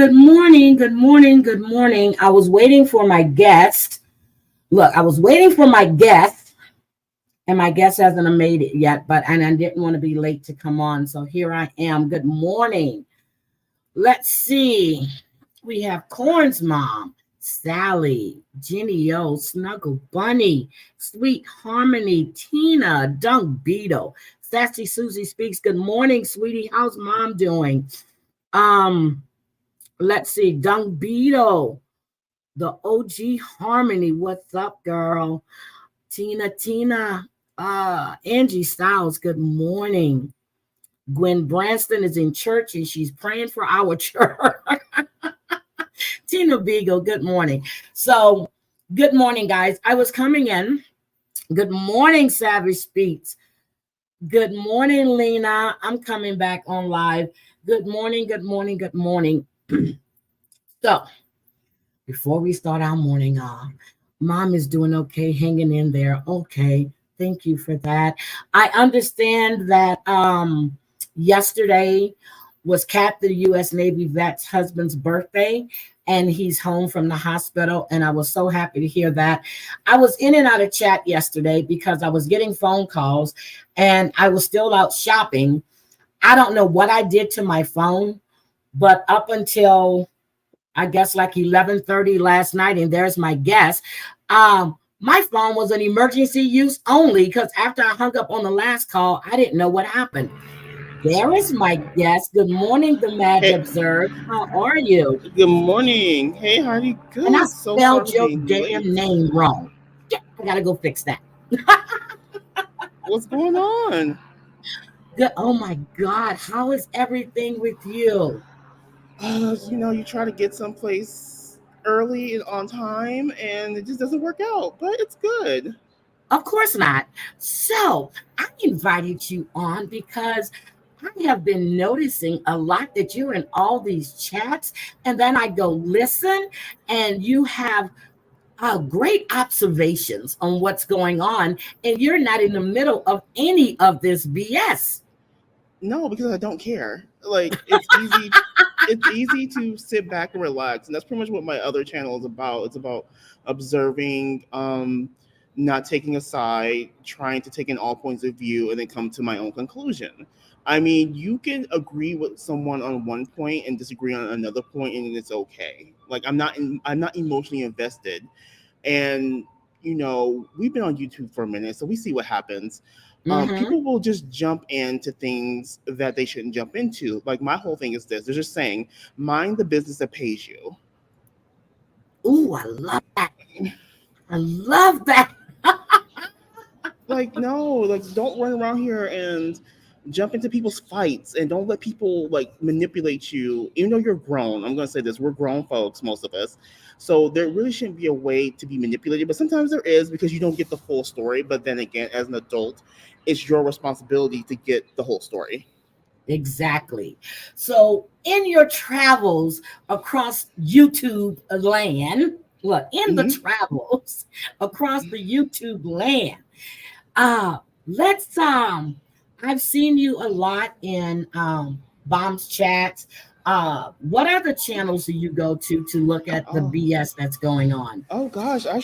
Good morning. Good morning. Good morning. I was waiting for my guest. Look, I was waiting for my guest, and my guest hasn't made it yet, and I didn't want to be late to come on. So here I am. Good morning. Let's see. We have Corn's mom, Sally, Jenny O, Snuggle Bunny, Sweet Harmony, Tina, Dunk Beetle, Sassy Susie Speaks. Good morning, sweetie. How's mom doing? Um, let's see, Dunk Beetle, the OG Harmony. What's up, girl? Tina, Angie Styles. Good morning. Gwen Branston is in church and she's praying for our church. Tina Beagle, good morning. So, good morning, guys. I was coming in. Good morning, Savage Speaks. Good morning, Lena. I'm coming back on live. Good morning, good morning, good morning. So, before we start our morning, mom is doing okay, hanging in there. Okay, thank you for that. I understand that yesterday was Cap, the U.S. Navy vet's husband's birthday, and he's home from the hospital, and I was so happy to hear that. I was in and out of chat yesterday because I was getting phone calls, and I was still out shopping. I don't know what I did to my phone, but up until I guess like 11:30 last night, and there's my guess. My phone was an emergency use only because after I hung up on the last call, I didn't know what happened. There is my guest. Good morning, the Mage Hey, Observes. How are you? good morning. Hey, how are you? And I Good. So sorry spelled for your being late. damn name wrong. Yeah, I gotta go fix that. What's going on? Good. Oh my God, how is everything with you? You try to get someplace early and on time, and it just doesn't work out, but it's good. Of course not. So I invited you on because I have been noticing a lot that you're in all these chats, and then I go listen, and you have great observations on what's going on, and you're not in the middle of any of this BS. No, because I don't care. Like it's easy. It's easy to sit back and relax, and that's pretty much what my other channel is about. It's about observing, not taking a side, trying to take in all points of view, and then come to my own conclusion. I mean, you can agree with someone on one point and disagree on another point, and it's okay. Like I'm not emotionally invested, and we've been on YouTube for a minute, so we see what happens. Mm-hmm. People will just jump into things that they shouldn't jump into. Like my whole thing is this: they're just saying, "Mind the business that pays you." Ooh, I love that. I love that. Like no, like don't run around here and jump into people's fights, and don't let people like manipulate you. Even though you're grown, I'm gonna say this: we're grown folks, most of us. So there really shouldn't be a way to be manipulated, but sometimes there is because you don't get the full story. But then again, as an adult, it's your responsibility to get the whole story. Exactly. So, in your travels across YouTube land, look, in the Hmm. travels across the YouTube land, uh, let's I've seen you a lot in Bomb's chats. What other channels do you go to look at the Oh, BS that's going on? oh gosh, I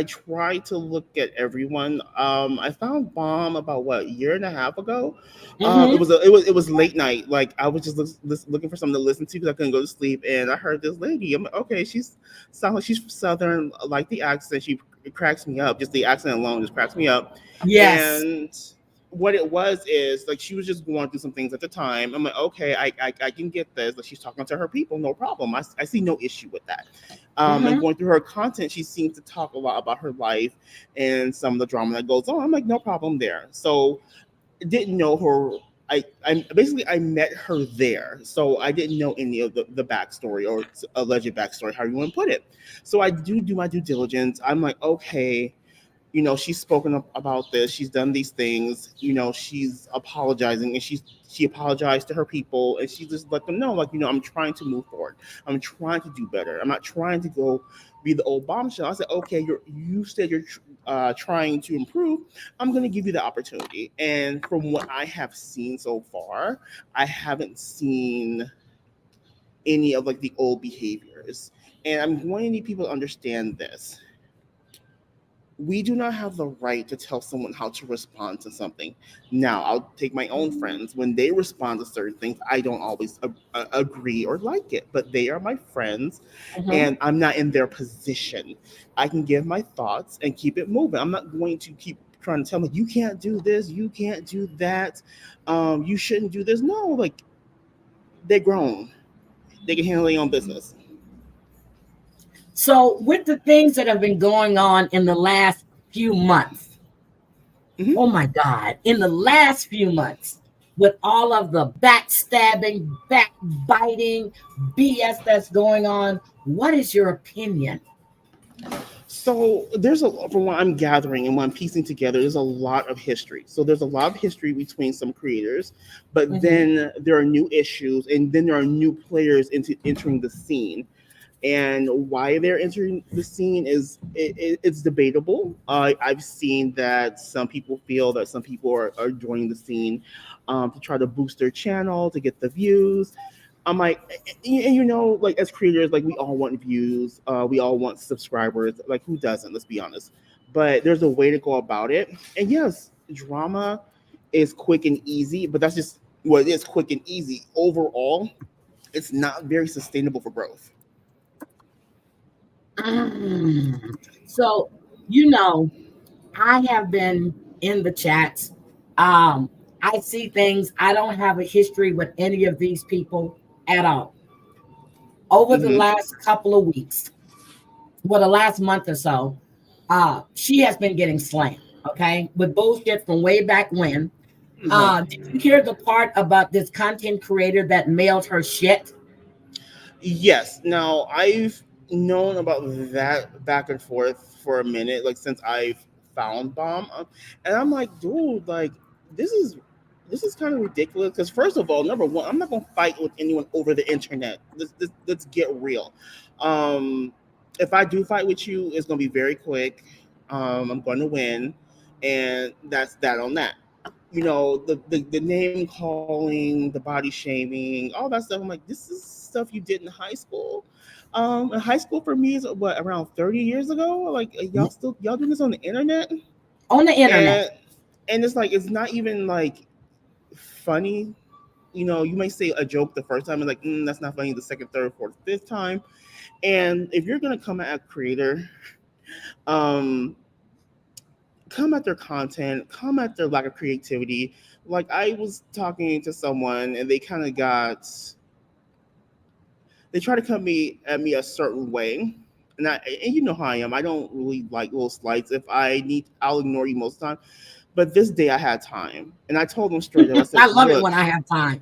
try to look at everyone. I found Bomb about what, a year and a half ago. It Mm-hmm. was it was late night. Like I was just looking for something to listen to because I couldn't go to sleep, and I heard this lady. I'm like, okay, she's sounds like she's from Southern. I like the accent. She it cracks me up. Just the accent alone just cracks me up. Yes. And what it was is like she was just going through some things at the time. I'm like, okay, I can get this. Like she's talking to her people, no problem. I see no issue with that. And Mm-hmm. going through her content, she seems to talk a lot about her life and some of the drama that goes on. I'm like, no problem there. So didn't know her. I basically I met her there, so I didn't know any of the backstory or alleged backstory, how you want to put it. So I do my due diligence. I'm like, okay, she's spoken about this, she's done these things, she's apologizing, and she apologized to her people, and she just let them know, like, I'm trying to move forward, I'm trying to do better, I'm not trying to go be the old bombshell. I said, okay, you said you're trying to improve, I'm going to give you the opportunity. And from what I have seen so far, I haven't seen any of like the old behaviors. And I'm going to need people to understand this. We do not have the right to tell someone how to respond to something. Now, I'll take my own friends. When they respond to certain things, I don't always agree or like it, but they are my friends Mhm. and I'm not in their position. I can give my thoughts and keep it moving. I'm not going to keep trying to tell them, you can't do this, you can't do that, you shouldn't do this. No, like, they're grown, they can handle their own business. So, with the things that have been going on in the last few months, Hmm. oh my God, in the last few months, with all of the backstabbing, backbiting, BS that's going on, what is your opinion? So there's a, from what I'm gathering and what I'm piecing together, there's a lot of history. So there's a lot of history between some creators, but Mhm. then there are new issues, and then there are new players into entering the scene. And why they're entering the scene is it's debatable. I've seen that some people feel that some people are joining the scene to try to boost their channel to get the views. I'm like, and like as creators, like we all want views, we all want subscribers. Like who doesn't? Let's be honest. But there's a way to go about it. And yes, drama is quick and easy, but that's just what it is, quick and easy. Overall, it's not very sustainable for growth. Mm. So, you know, I have been in the chats. Um, I see things. I don't have a history with any of these people at all. Over the Hmm. last couple of weeks, well, the last month or so, she has been getting slammed, okay, with bullshit from way back when. Right. Did you hear the part about this content creator that mailed her shit? Yes. Now I've known about that back and forth for a minute, like since I've found Bomb, and I'm like, dude, like this is this is kind of ridiculous. Because first of all, number one, I'm not gonna fight with anyone over the internet. Let's get real. Um, if I do fight with you, it's gonna be very quick. I'm going to win, and that's that on that. The name calling, the body shaming, all that stuff. I'm like, this is stuff you did in high school. In high school for me is what, around 30 years ago. Like y'all doing this on the internet, On the internet. and it's like it's not even like funny. You may say a joke the first time and like, that's not funny. The second, third, fourth, fifth time, and if you're gonna come at a creator, um, come at their content, come at their lack of creativity. Like I was talking to someone and they try to come at me a certain way. And you know how I am. I don't really like little slights. If I need, I'll ignore you most of the time. But this day I had time, and I told them straight up. I said, I love it "Look," when I have time.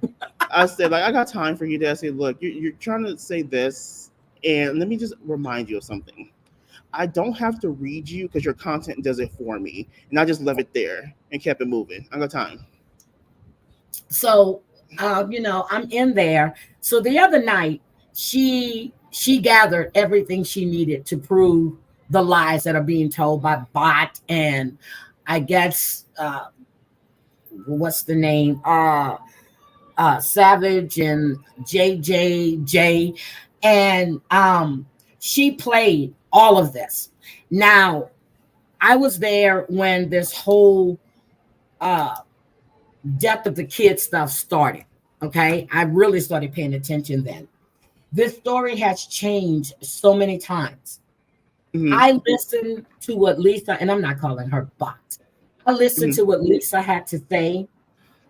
I said, "like I got time for you." Today. I said, "Look, you're trying to say this, and let me just remind you of something. I don't have to read you because your content does it for me." And I just left it there and kept it moving. I got time. So, I'm in there. So the other night, she gathered everything she needed to prove the lies that are being told by Bot and I guess what's the name? Savage and JJJ. And she played all of this. Now, I was there when this whole uh death of the kid stuff started. Okay. I really started paying attention then. This story has changed so many times. Hmm. I listened to what Lisa, and I'm not calling her bot. I listened Hmm. to what Lisa had to say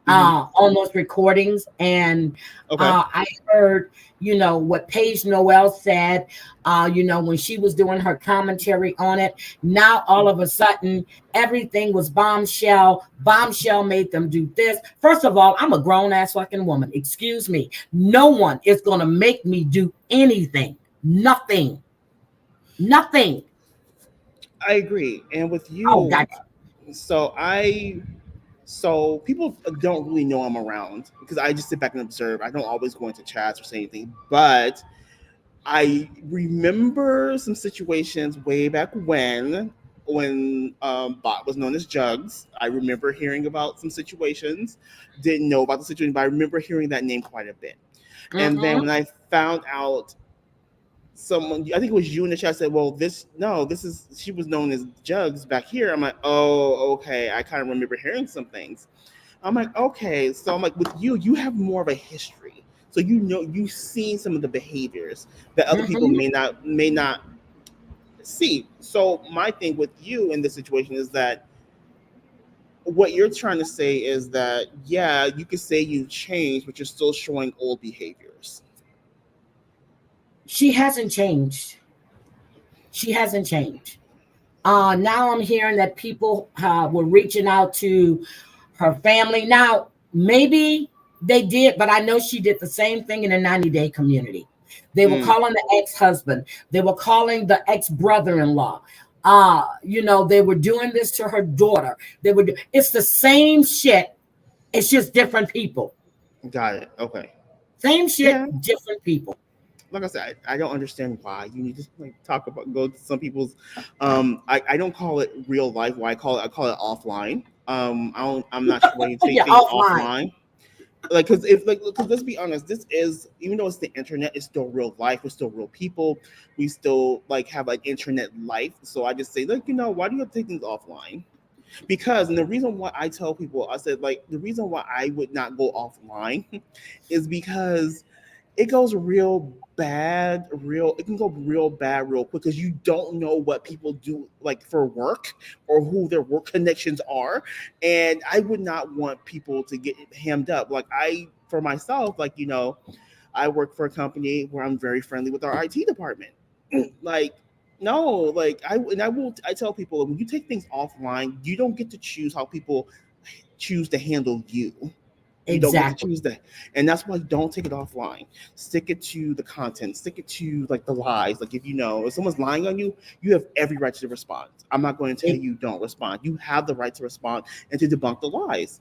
Hmm. on those recordings. And Okay. I heard, what Paige Noel said, when she was doing her commentary on it. Now, all of a sudden, everything was bombshell. Bombshell made them do this. First of all, I'm a grown ass fucking woman. Excuse me. No one is going to make me do anything. Nothing. Nothing. I agree. And with Oh, you, gotcha. so I so people don't really know I'm around because I just sit back and observe. I don't always go into chats or say anything, but I remember some situations way back when Bot was known as Jugs. I remember hearing about some situations. Didn't know about the situation, but I remember hearing that name quite a bit. And then Mm-hmm. when I found out someone, I think it was you in the chat, said, well, this, no, this is, she was known as Jugs back here. I'm like, oh, okay. I kind of remember hearing some things. I'm like, okay. So I'm like, with you, you have more of a history. So you know, you've seen some of the behaviors that other people Mm-hmm. may not see. So my thing with you in this situation is that what you're trying to say is that, yeah, you could say you changed, but you're still showing old behaviors. She hasn't changed. She hasn't changed. Now I'm hearing that people were reaching out to her family. Now, maybe they did, but I know she did the same thing in the 90-day community. They were Mm, calling the ex-husband. They were calling the ex-brother-in-law. They were doing this to her daughter. It's the same shit. It's just different people. got it. Okay. Same shit, Yeah. different people. Like I said, I don't understand why you need to like talk about, go to some people's. I don't call it real life. Why I call it offline. I'm not sure why you take You're things offline. offline. Like, because let's be honest, this is, even though it's the internet, it's still real life. We're still real people. We still like have like internet life. So I just say, like, why do you have to take things offline? Because, and the reason why I tell people, I said, like, the reason why I would not go offline is because it goes real bad, it can go real bad real quick, because you don't know what people do like for work, or who their work connections are. And I would not want people to get hammed up. Like, I, for myself, like, I work for a company where I'm very friendly with our IT department. Like, no, like, I tell people, when you take things offline, you don't get to choose how people choose to handle you. You don't get to Exactly. choose that. And that's why, don't take it offline. Stick it to the content. Stick it to like the lies. Like, if someone's lying on you, you have every right to respond. I'm not going to tell you don't respond. You have the right to respond and to debunk the lies.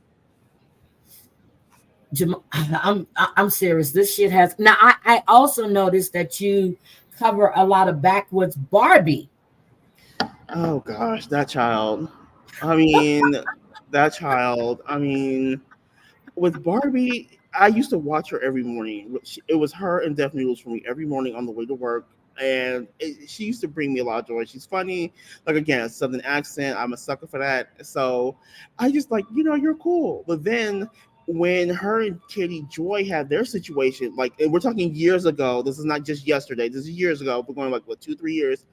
I'm serious. This shit has now. I also noticed that you cover a lot of backwoods Barbie. Oh gosh, that child. I mean, that child. I mean, with Barbie, I used to watch her every morning. It was her and Death Noodles for me every morning on the way to work. And she used to bring me a lot of joy. She's funny. Like, again, a southern accent. I'm a sucker for that. So I just like, you're cool. But then when her and Katie Joy had their situation, like, and we're talking years ago. This is not just yesterday. This is years ago. We're going like, what, 2, 3 years.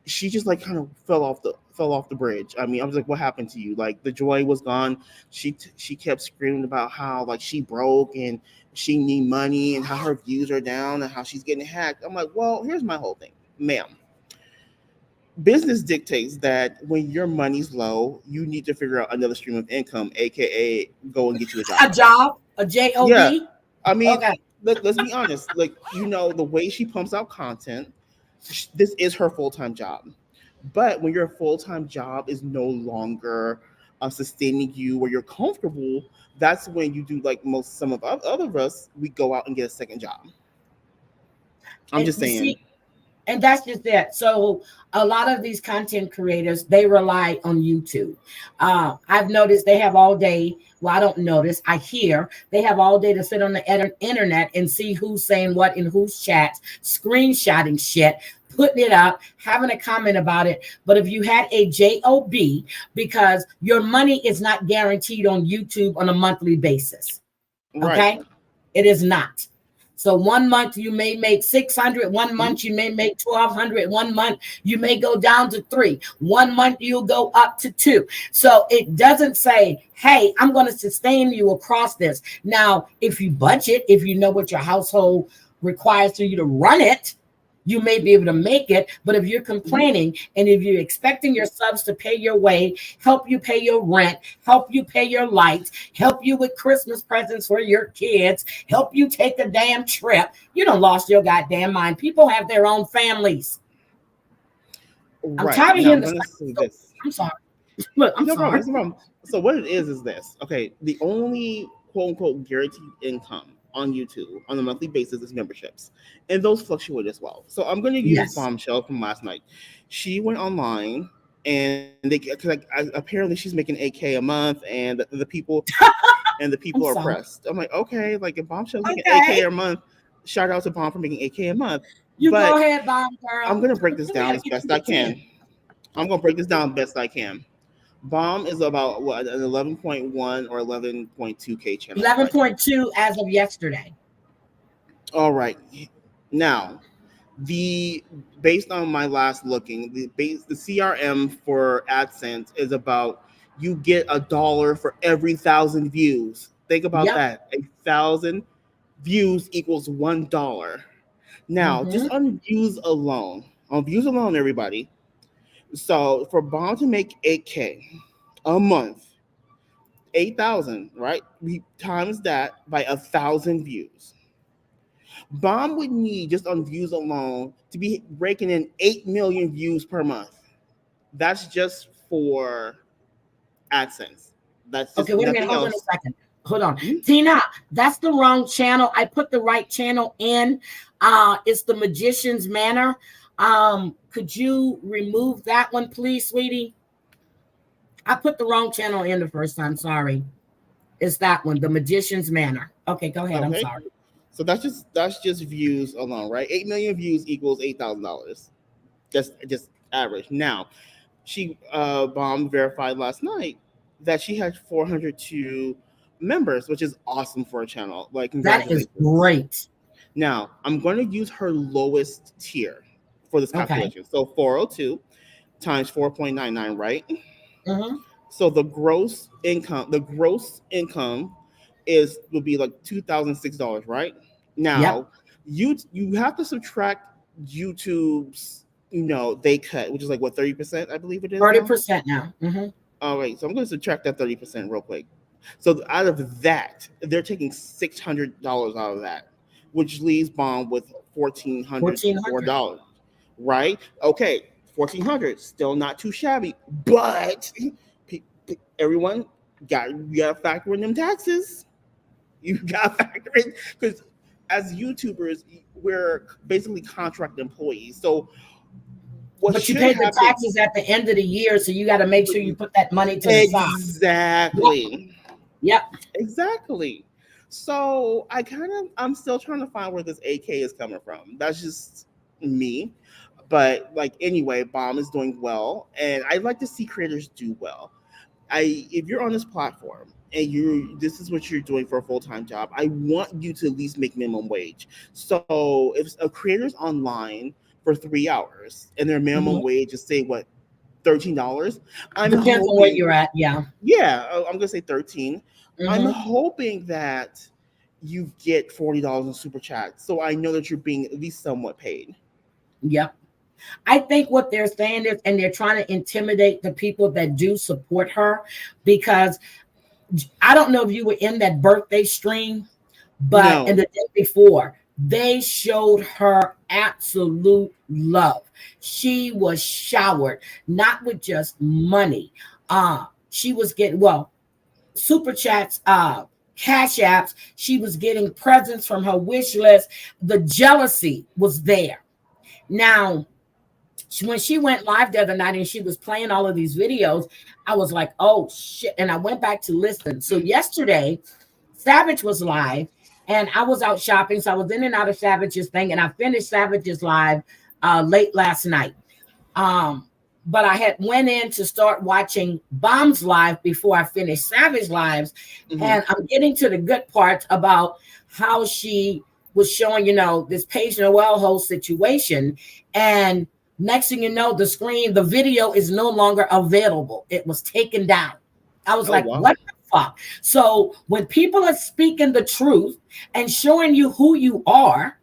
She just like kind of fell off the bridge. I mean, I was like, what happened to you? Like, the joy was gone. She kept screaming about how, like, she broke and she need money, and how her views are down, and how she's getting hacked. I'm like, well, here's my whole thing, ma'am. Business dictates that when your money's low, you need to figure out another stream of income, aka go and get you a A job. job, a job. Yeah, I mean, Okay. let's be honest. Like, the way she pumps out content, this is her full-time job. But when your full-time job is no longer sustaining you, where you're comfortable, that's when you do, like, some of other of us, we go out and get a second job. I'm And just you saying. see, and that's just it. So a lot of these content creators, they rely on YouTube. I've noticed they have all day. Well, I don't notice. I hear they have all day to sit on the internet and see who's saying what in whose chats, screenshotting shit, putting it up, having a comment about it. But if you had a job, because your money is not guaranteed on YouTube on a monthly basis. Right. Okay, it is not. So 1 month you may make 600, one Mhm. month you may make 1,200, 1 month you may go down to 3, 1 month you'll go up to 2. So it doesn't say, hey, I'm going to sustain you across this. Now, if you budget, if you know what your household requires for you to run it, you may be able to make it. But if you're Mhm. complaining and if you're expecting your subs to pay your way, help you pay your rent, help you pay your lights, help you with Christmas presents for your kids, help you take a damn trip, you done lost your goddamn mind. People have their own families. I'm Right. tired of Now hearing I'm the gonna same say story. this. I'm sorry. Look, I'm No problem. sorry. It's no problem. So what it is this. Okay, the only quote unquote guaranteed income on YouTube on a monthly basis is memberships, and those fluctuate as well. So I'm going to use Yes. Bombshell from last night. She went online, and apparently she's making 8K a month, and the people I'm are sorry. pressed. I'm like, okay, like, if Bombshell's making 8K Okay. a month, shout out to Bomb for making 8K a month. You go But ahead, Bomb I'm girl. gonna break this We down gotta as get best you I to can. 10. I'm gonna break this down best I can. Bomb is about what, an 11.1 or 11.2K channel, if I think. 11.2 as of yesterday. All right. Now, the based on my last looking, the CRM for AdSense is about you get $1 for every 1,000 views. Think about Yep. that. 1,000 views equals $1. Now, Mm-hmm. just on views alone, everybody. So for Bomb to make 8K a month, 8,000, right? We times that by 1,000 views. Bomb would need just on views alone to be raking in 8 million views per month. That's just for AdSense. That's Okay, just wait a minute. nothing Hold on a else. second. Hold on. Hmm? Tina, that's the wrong channel. I put the right channel in. It's the Magician's Manor. Could you remove that one, please, sweetie? I put the wrong channel in the first time. Sorry. It's that one, the Magician's Manor. Okay, go ahead. I'm Okay. sorry. So that's just views alone, right? 8 million views equals $8,000. Just average. Now, she Bomb verified last night that she had 402 members, which is awesome for a channel. Like, That is congratulations. great. Now, I'm going to use her lowest tier for this Okay. calculation. So 402 times 4.99, right? Mm-hmm. So the gross income is would be like $2,006, right? Yep. Now, you have to subtract YouTube's, they cut, which is like what, 30%, I believe it is now. 30% now. Mm-hmm. All right, so I'm going to subtract that 30% real quick. So out of that, they're taking $600 out of that, which leaves Bomb with $1,404, 1,400. right? Okay, 1,400, still not too shabby, but everyone you gotta factor in them taxes. You gotta factor in, because as YouTubers, we're basically contract employees. So what But you should pay the happen taxes at the end of the year, so you got to make sure you put that money to the side. Yep. exactly. Yep. Exactly. So I'm still trying to find where this AK is coming from. That's just me. But like anyway, Bomb is doing well, and I like to see creators do well. If you're on this platform and this is what you're doing for a full-time job, I want you to at least make minimum wage. So if a creator's online for 3 hours and their minimum Mhm. wage is, say, what, $13, I'm Depends on where hoping, you're at. Yeah. yeah, I'm gonna say 13. I'm Hmm. hoping that you get $40 in super chat, so I know that you're being at least somewhat paid. Yep. I think what they're saying is, and they're trying to intimidate the people that do support her, because I don't know if you were in that birthday stream, but in No. the day before, they showed her absolute love. She was showered, not with just money. She was getting, well, super chats, cash apps. She was getting presents from her wish list. The jealousy was there. Now, when she went live the other night and she was playing all of these videos, I was like, oh shit. And I went back to listen. So yesterday, Savage was live and I was out shopping. So I was in and out of Savage's thing, and I finished Savage's live late last night. But I had went in to start watching Bomb's live before I finished Savage lives. Hmm. And I'm getting to the good parts about how she was showing, this Page Noel whole situation. And next thing you know, the video is no longer available. It was taken down. I was Oh, like, wow. what the fuck? So when people are speaking the truth and showing you who you are,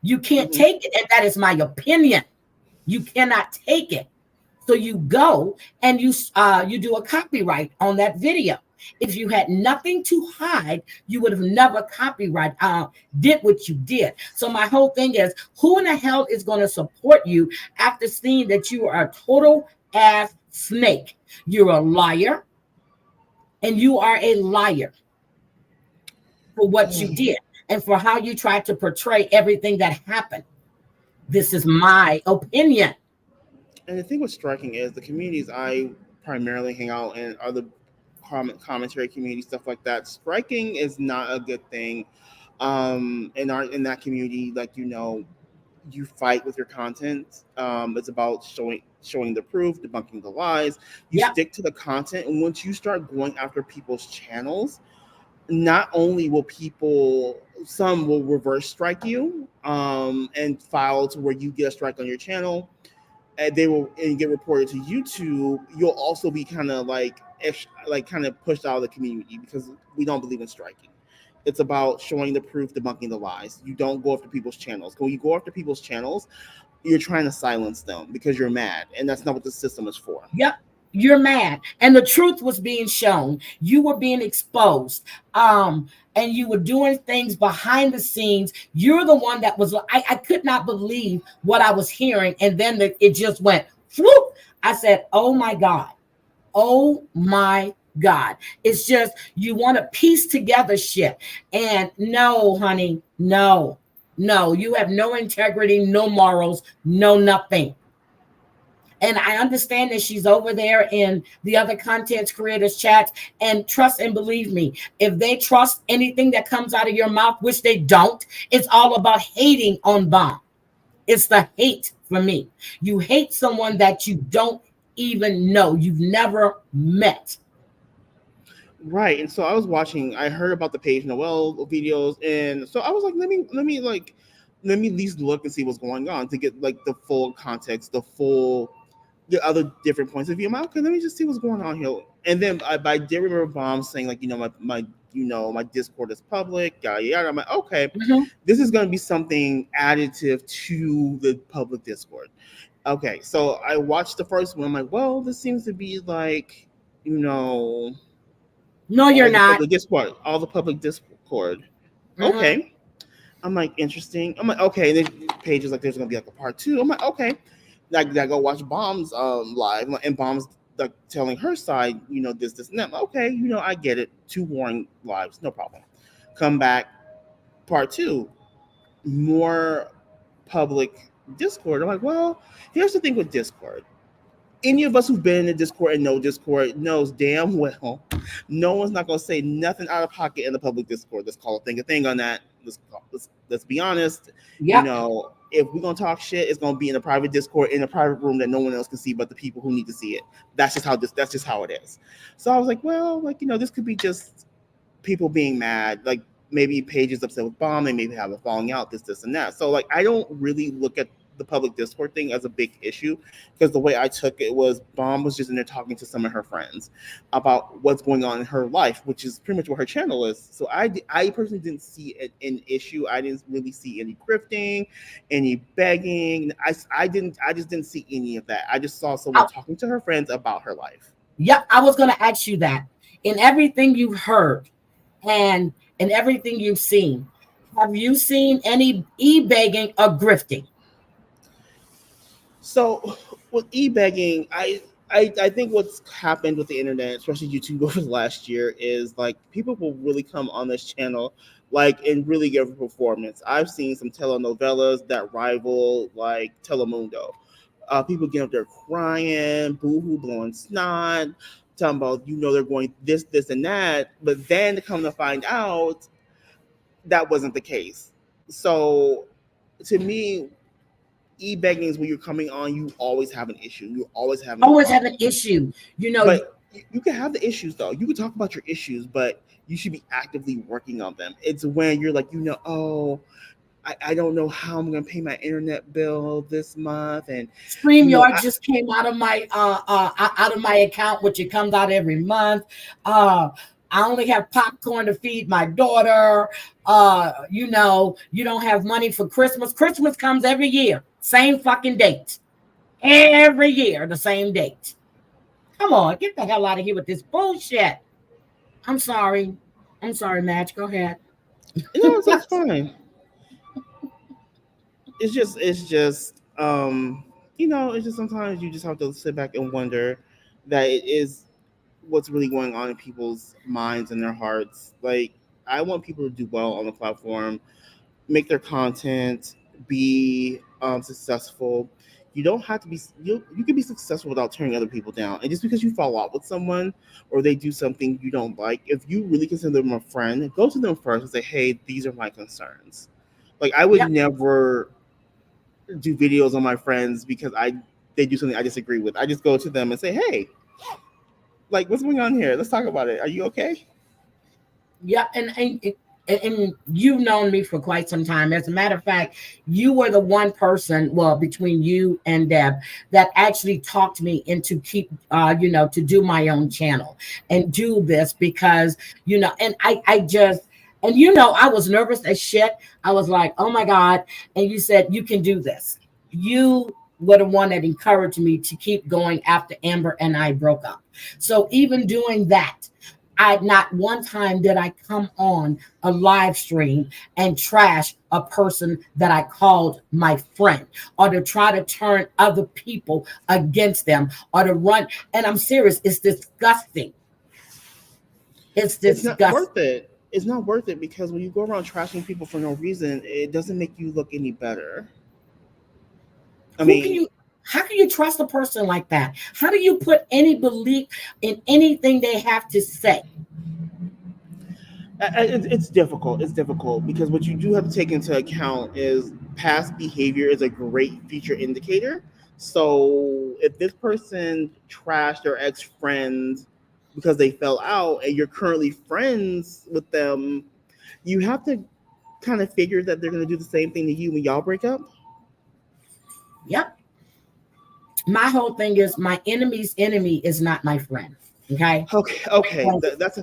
you can't Hmm. take it. And that is my opinion. You cannot take it. So you go and you do a copyright on that video. If you had nothing to hide, you would have never did what you did. So my whole thing is, who in the hell is going to support you after seeing that you are a total ass snake? You're a liar, and you are a liar for what you did and for how you tried to portray everything that happened. This is my opinion. And the thing what's striking is the communities I primarily hang out in are the commentary community, stuff like that. Striking is not a good thing. In that community, like you fight with your content. It's about showing the proof, debunking the lies. You Yep. stick to the content, and once you start going after people's channels, not only will some will reverse strike you, and file to where you get a strike on your channel, and they will and get reported to YouTube. You'll also be kind of like kind of pushed out of the community because we don't believe in striking. It's about showing the proof, debunking the lies. You don't go after people's channels. When you go after people's channels, you're trying to silence them because you're mad, and that's not what the system is for. Yep. You're mad. And the truth was being shown. You were being exposed. And you were doing things behind the scenes. You're the one that was, I could not believe what I was hearing. And then it just went, whoop. I said, oh my God. Oh my God. It's just, you want to piece together shit. And no, honey, no, no, you have no integrity, no morals, no nothing. And I understand that she's over there in the other content creators chats. And trust and believe me, if they trust anything that comes out of your mouth, which they don't, it's all about hating on Bomb. It's the hate for me. You hate someone that you don't even know, you've never met. Right. And so I heard about the Paige Noel videos, and so I was like, let me at least look and see what's going on to get like the full context, the other different points of view. I'm like, okay, let me just see what's going on here. And then I did remember Bomb saying like, my Discord is public, yada yada. I'm like, okay, Mhm. this is gonna be something additive to the public Discord. Okay, so I watched the first one. I'm like, well, this seems to be like, you know, No, you're not. all the public Discord. Mhm. Okay. I'm like, interesting. I'm like, okay. And then Paige is like, there's gonna be like a part two. I'm like, okay. Like, I go watch Bomb's live, and Bomb's like telling her side, this and that. I'm like, okay, I get it. Two warring lives, no problem. Come back, part two, more public Discord. I'm like, well, here's the thing with Discord. Any of us who've been in the Discord and know Discord knows damn well no one's not gonna say nothing out of pocket in the public Discord. Let's call a thing on that. Let's be honest. Yep. If we're gonna talk shit, it's gonna be in a private Discord in a private room that no one else can see but the people who need to see it. That's just how it is. So I was like, well, this could be just people being mad, like maybe Paige is upset with Bomb, they maybe have a falling out, this, and that. So like I don't really look at the public Discord thing as a big issue because the way I took it was Bomb was just in there talking to some of her friends about what's going on in her life, which is pretty much what her channel is. So I personally didn't see an issue. I didn't really see any grifting, any begging. I just didn't see any of that. I just saw someone I, talking to her friends about her life. yep. I was going to ask you that. In everything you've heard and in everything you've seen, have you seen any e-begging or grifting? So with e-begging, I think what's happened with the internet, especially YouTube over the last year, is like people will really come on this channel and really give a performance. I've seen some telenovelas that rival like Telemundo. People get up there crying, boohoo, blowing snot, talking about they're going this, and that, but then to come to find out that wasn't the case. So to me, e-begging is when you're coming on, you always have an issue. You're always having a Always have an problem. issue. But you can have the issues though. You can talk about your issues, but you should be actively working on them. It's when you're like, oh, I don't know how I'm gonna pay my internet bill this month, and StreamYard I, just came out of my account, which it comes out every month. I only have popcorn to feed my daughter. You don't have money for Christmas. Christmas comes every year, same fucking date. Every year, the same date. Come on, get the hell out of here with this bullshit. I'm sorry. I'm sorry, Madge. Go ahead. it's fine. It's just sometimes you just have to sit back and wonder that it is what's really going on in people's minds and their hearts. Like, I want people to do well on the platform, make their content, be successful. you don't have to be you can be successful without turning other people down. And just because you fall out with someone or they do something you don't like, if you really consider them a friend, go to them first and say, hey, these are my concerns. Like I would Yep. never do videos on my friends because they do something I disagree with. I just go to them and say, hey, like what's going on here? Let's talk about it. Are you okay? Yep. And you've known me for quite some time. As a matter of fact, you were the one person, well, between you and Deb, that actually talked me into to do my own channel and do this because, and I just, and I was nervous as shit. I was like, oh my God. And you said, you can do this. You were the one that encouraged me to keep going after Amber and I broke up. So even doing that, I not one time did I come on a live stream and trash a person that I called my friend or to try to turn other people against them or to run. And I'm serious, it's disgusting. It's It's not disgusting. worth it. It's not worth it because when you go around trashing people for no reason, it doesn't make you look any better. I Who can mean, you how can you trust a person like that? How do you put any belief in anything they have to say? it's difficult. It's difficult because what you do have to take into account is past behavior is a great future indicator. So if this person trashed their ex friends because they fell out and you're currently friends with them, you have to kind of figure that they're going to do the same thing to you when y'all break up. Yep. My whole thing is my enemy's enemy is not my friend. Okay. Okay. That's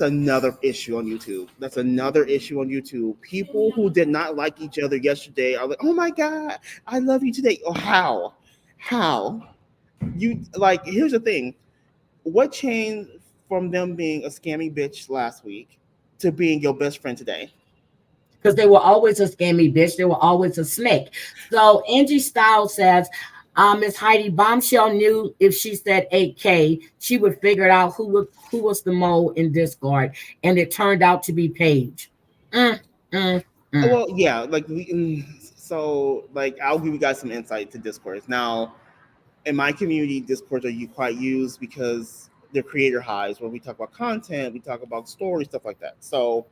another issue on YouTube. That's another issue on YouTube. People who did not like each other yesterday are like, "Oh my god, I love you today." Oh, how? How? You like? Here's the thing. What changed from them being a scammy bitch last week to being your best friend today? Because they were always a scammy bitch. They were always a snake. So Angie Styles says, Miss Heidi Bombshell knew if she said 8K, she would figure out who was the mole in Discord, and it turned out to be Paige. Mm, mm, mm. Well, yeah, so like I'll give you guys some insight to Discords. Now, in my community, Discords are quite used because they're creator hives where we talk about content, we talk about stories, stuff like that. So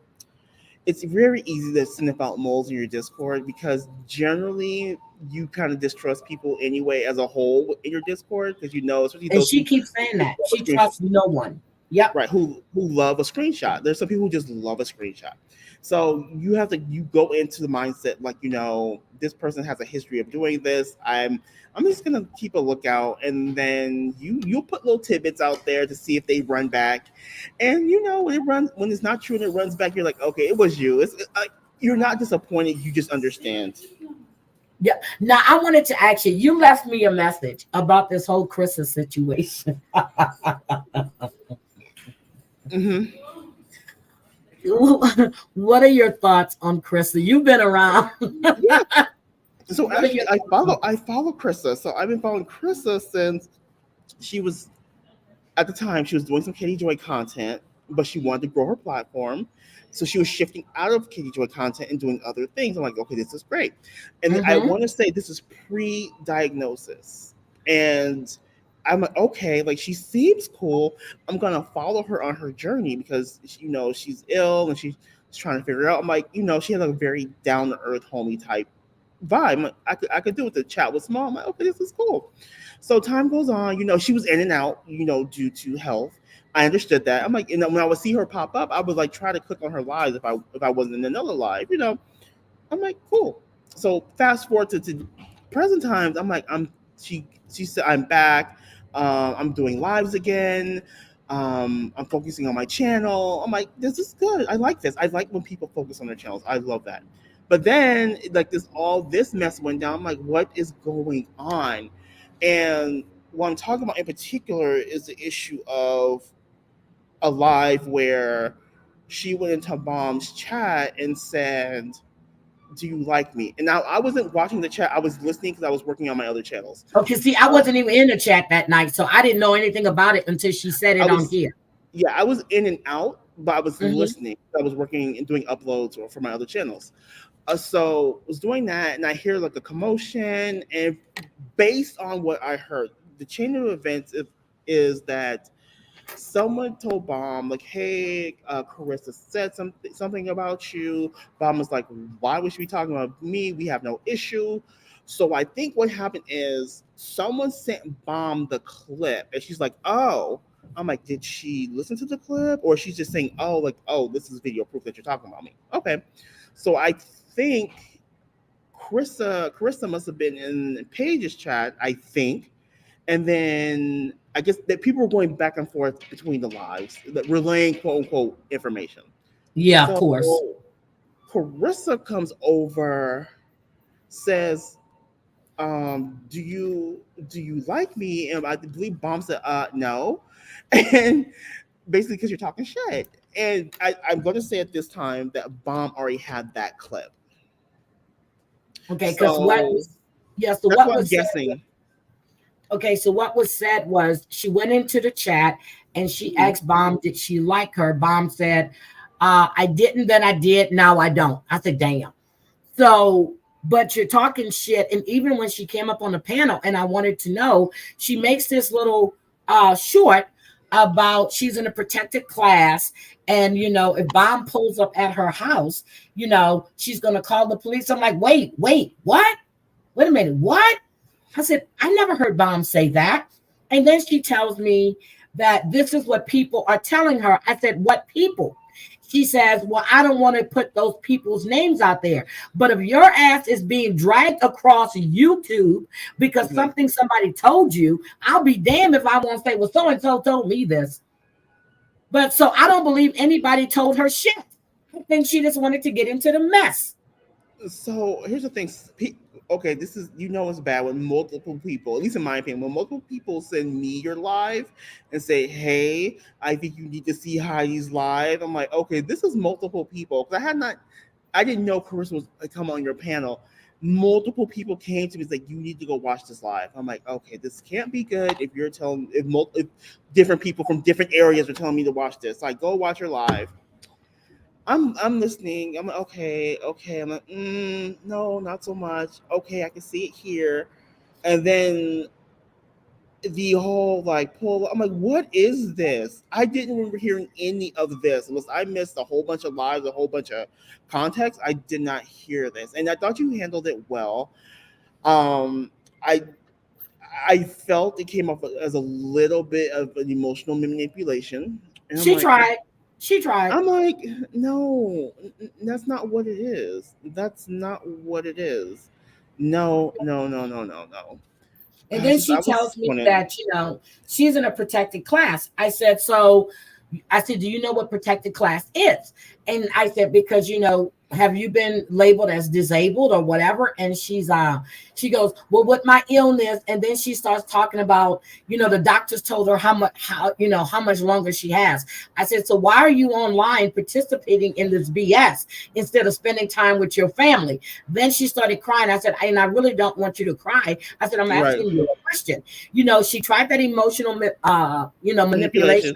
it's very easy to sniff out moles in your Discord because generally you kind of distrust people anyway as a whole in your Discord because especially And those she who keeps saying that she screenshot, trusts no one. Yep. right? Who love a screenshot. There's some people who just love a screenshot. So you go into the mindset like this person has a history of doing this. I'm just gonna keep a lookout, and then you'll put little tidbits out there to see if they run back, and when it's not true and it runs back, you're like, okay, it was you. It's like you're not disappointed. You just understand. Yeah. Now I wanted to ask you. You left me a message about this whole Krista situation. Hmm. What are your thoughts on Krista? You've been around. Yeah. So What are actually, your I thoughts follow on? I follow Krista. So I've been following Krista since she was at the time she was doing some Katie Joy content, but she wanted to grow her platform. So she was shifting out of Katie Joy content and doing other things. I'm like, okay, this is great. And I Mm-hmm. want to say this is pre-diagnosis. And I'm like, okay, like she seems cool. I'm gonna follow her on her journey because she's ill and she's trying to figure it out. I'm like, she has a very down to earth, homey type vibe. I could do with the chat with small. I'm like, okay, this is cool. So time goes on. She was in and out. Due to health. I understood that. I'm like, when I would see her pop up, I would like try to click on her lives if I wasn't in another live. I'm like, cool. So fast forward to present times. I'm like, she said I'm back. I'm doing lives again. I'm focusing on my channel. I'm like, this is good. I like this. I like when people focus on their channels. I love that. But then like this mess went down. I'm like, what is going on? And what I'm talking about in particular is the issue of a live where she went into Mom's chat and said, "Do you like me?" And now I wasn't watching the chat; I was listening because I was working on my other channels. Okay, see, I So wasn't even in the chat that night, so I didn't know anything about it until she said I it on was, here. yeah, I was in and out, but I was Hmm. listening. I was working and doing uploads for my other channels. So was doing that, and I hear like a commotion, and based on what I heard, the chain of events is that someone told Bomb like, "Hey, Carissa said something about you." Bomb was like, "Why would she be talking about me? We have no issue." So I think what happened is someone sent Bomb the clip, and she's like, "Oh." I'm like, did she listen to the clip, or she's just saying, "Oh, like, oh, this is video proof that you're talking about me." Okay, so I think Carissa must have been in Paige's chat, I think, and then I guess that people were going back and forth between the lives, relaying quote unquote information. Yeah, of So course. Carissa comes over, says, do you like me?" And I believe Bomb said, no. And basically because you're talking shit. And I'm going to say at this time that Bomb already had that clip. Okay, because what So was, yeah, so that's what what I'm was said, guessing. okay, so what was said was she went into the chat and she Mhm. asked Bomb, did she like her? Bomb said, I didn't, then I did, now I don't. I said, damn. So, but you're talking shit. And even when she came up on the panel and I wanted to know, she makes this little short about she's in a protected class. And, you know, if Bomb pulls up at her house, you know, she's going to call the police. I'm like, wait, what? Wait a minute, what? I said, I never heard Bomb say that. And then she tells me that this is what people are telling her. I said, what people? She says, well, I don't want to put those people's names out there. But if your ass is being dragged across YouTube because Mhm. somebody told you, I'll be damned if I won't say, well, so and so told me this. But so I don't believe anybody told her shit. I think she just wanted to get into the mess. So here's the thing. Okay, this is, it's bad when multiple people, at least in my opinion, when multiple people send me your live and say, "Hey, I think you need to see Heidi's live." I'm like, okay, this is multiple people, because I didn't know Carissa was come on your panel. Multiple people came to me, like, "You need to go watch this live." I'm like, okay, this can't be good if you're telling, if different people from different areas are telling me to watch this. Like, go watch your live. I'm listening. I'm like, okay, okay. I'm like, no, not so much. Okay, I can see it here. And then the whole like pull. I'm like, what is this? I didn't remember hearing any of this. Unless I missed a whole bunch of lives, a whole bunch of context. I did not hear this, and I thought you handled it well. Um, I I felt it came off as a little bit of an emotional manipulation, and She tried. She tried. I'm like, no, that's not what it is. That's not what it is. No, no, no, no, no, no. And then So she I was tells me disappointed. that, you know, she's in a protected class. I said, so I said, do you know what protected class is? And I said, because, you know, have you been labeled as disabled or whatever? And she goes, well, with my illness. And then she starts talking about, you know, the doctors told her how much longer she has. I said, so why are you online participating in this BS instead of spending time with your family? Then she started crying. I said, and I really don't want you to cry. I said, I'm Right. asking you a question. You know, she tried that emotional, manipulation. Manipulation.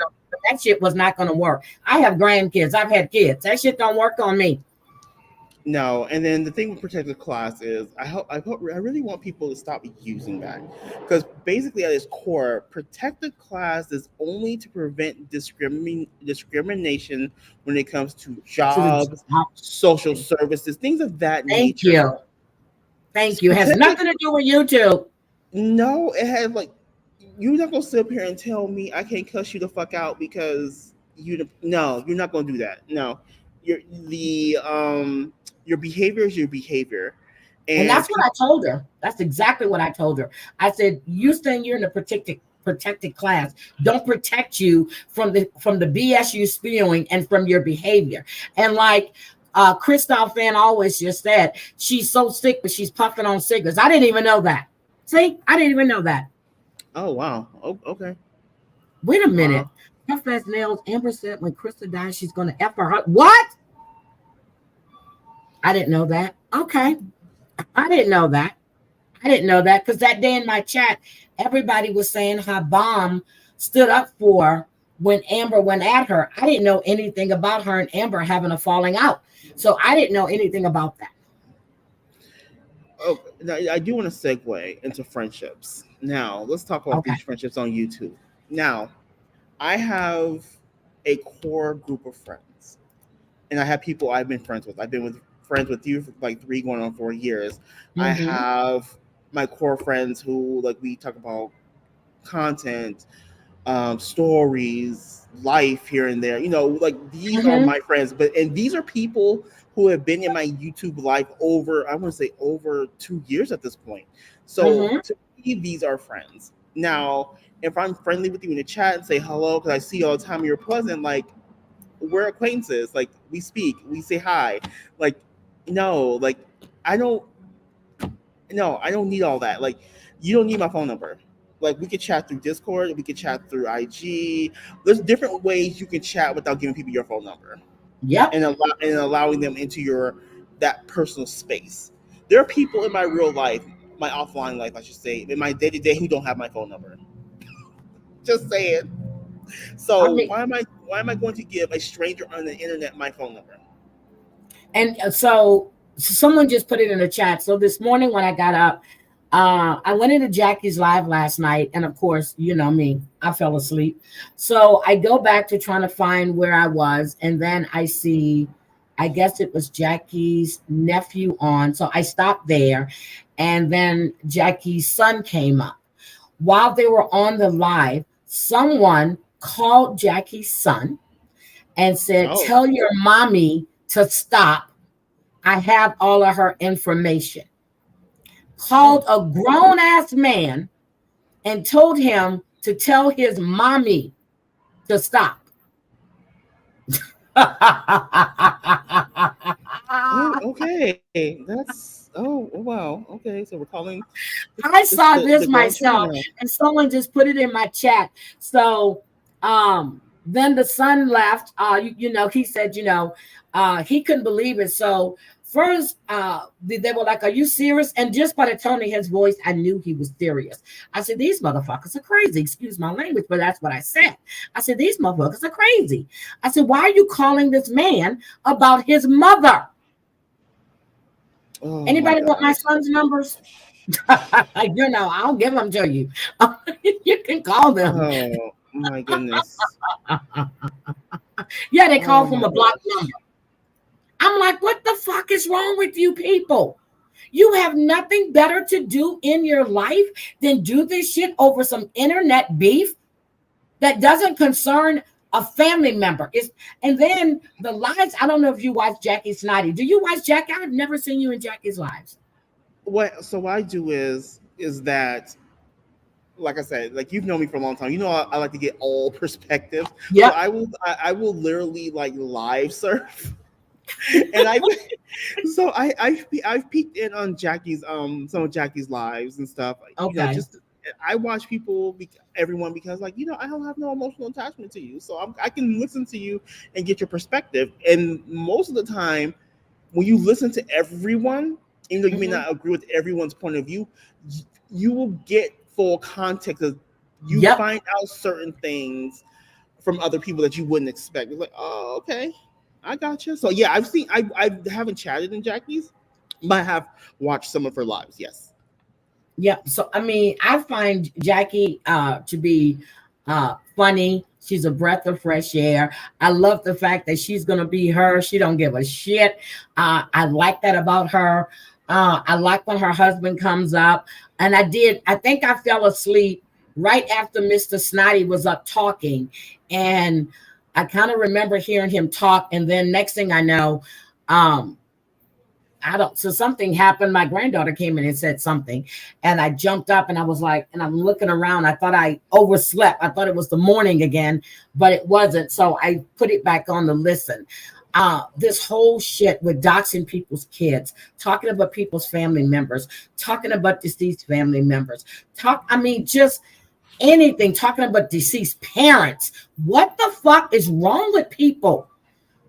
That shit was not going to work. I have grandkids. I've had kids. That shit don't work on me. No, and then the thing with protected class is I really want people to stop using that, because basically at its core, protected class is only to prevent discrimination when it comes to To the jobs, job. social services, things of that Thank nature. you. Thank you. It has Protected nothing to do with YouTube. No, it had like, you're not gonna sit up here and tell me I can't cuss you the fuck out because no, you're not gonna do that. No, your the your behavior is your behavior, And and that's what I people. told her. That's exactly what I told her. I said, you saying you're in a protected class don't protect you from the BS you spewing and from your behavior. And like Christoph Fan always just said, she's so sick, but she's puffing on cigarettes. I didn't even know that. See, I didn't even know that. Oh wow, okay, Wait a wow. minute. Tough as nails. Amber said when Krista dies, she's gonna F her. What? I didn't know that. Okay. I didn't know that. I didn't know that because that day in my chat, everybody was saying how Bomb stood up for when Amber went at her. I didn't know anything about her and Amber having a falling out. So I didn't know anything about that. Oh, now, I do want to segue into friendships. Now, let's talk about Okay. these friendships on YouTube. Now, I have a core group of friends, and I have people I've been friends with. I've been with friends with you for like 3 going on 4 years. I Mm-hmm. have my core friends who like we talk about content, stories, life here and there. Like these are Mm-hmm. my friends, and these are people who have been in my YouTube life over, I want to say, over 2 years at this point. So Mm-hmm. to me, these are friends. Now, if I'm friendly with you in the chat and say hello because I see you all the time, you're pleasant, like we're acquaintances. Like we speak, we say hi. Like no, like I don't no, I don't need all that. Like, you don't need my phone number. Like, we could chat through Discord, we could chat through IG. There's different ways you can chat without giving people your phone number Yep. and allowing them into your that personal space. There are people in my real life, my offline life, I should say, in my day to day who don't have my phone number. Just saying. I So mean, why am I going to give a stranger on the internet my phone number? and so someone just put it in the chat. So this morning when I got up, I went into Jackie's live last night, and of course, you know me, I fell asleep. So I go back to trying to find where I was, and then I see, I guess it was Jackie's nephew on. So I stopped there, and then Jackie's son came up. While they were on the live, someone called Jackie's son and said, Oh, "Tell your mommy to stop. I have all of her information." oh, Called a grown ass man and told him to tell his mommy to stop. oh, okay. Wow. Okay, so we're calling I this saw the this grandchildren myself, now. and someone just put it in my chat. So then the son left. He said, he couldn't believe it. So first, they were like, "Are you serious?" And just by the tone of his voice, I knew he was serious. I said, "These motherfuckers are crazy." Excuse my language, but that's what I said. I said, "These motherfuckers are crazy." I said, "Why are you calling this man about his mother?" Oh my Anybody want my God. son's numbers? I'll give them to you. You can call them. Oh my goodness. Yeah, they call Oh from my a block gosh. number. I'm like, what the fuck is wrong with you people? You have nothing better to do in your life than do this shit over some internet beef that doesn't concern a family member. And then the lives. I don't know if you watch Jackie Snotty. Do you watch Jackie? I've never seen you in Jackie's lives. What I do is that, like I said, like you've known me for a long time. I like to get all perspectives. So Yep. I will literally like live surf. And I've peeked in on Jackie's some of Jackie's lives and stuff. Okay. Just I watch people, everyone, because like I don't have no emotional attachment to you, so I can listen to you and get your perspective. And most of the time, when you listen to everyone, even though you may Hmm. not agree with everyone's point of view, you will get full context. Of, you Yep. find out certain things from other people that you wouldn't expect. It's like, oh, okay, I got you. So yeah, I haven't chatted in Jackie's, but I have watched some of her lives. Yes. Yeah, so I mean, I find Jackie to be funny. She's a breath of fresh air. I love the fact that she's gonna be her. She don't give a shit. I like that about her. I like when her husband comes up, and I think I fell asleep right after Mr. Snotty was up talking, and I kind of remember hearing him talk, and then next thing I know, um, I don't, so something happened. My granddaughter came in and said something, and I jumped up and I was like, and I'm looking around. I thought I overslept. I thought it was the morning again, but it wasn't. So I put it back on to listen. This whole shit with doxing people's kids, talking about people's family members, talking about deceased family members, I mean, just anything, talking about deceased parents. What the fuck is wrong with people?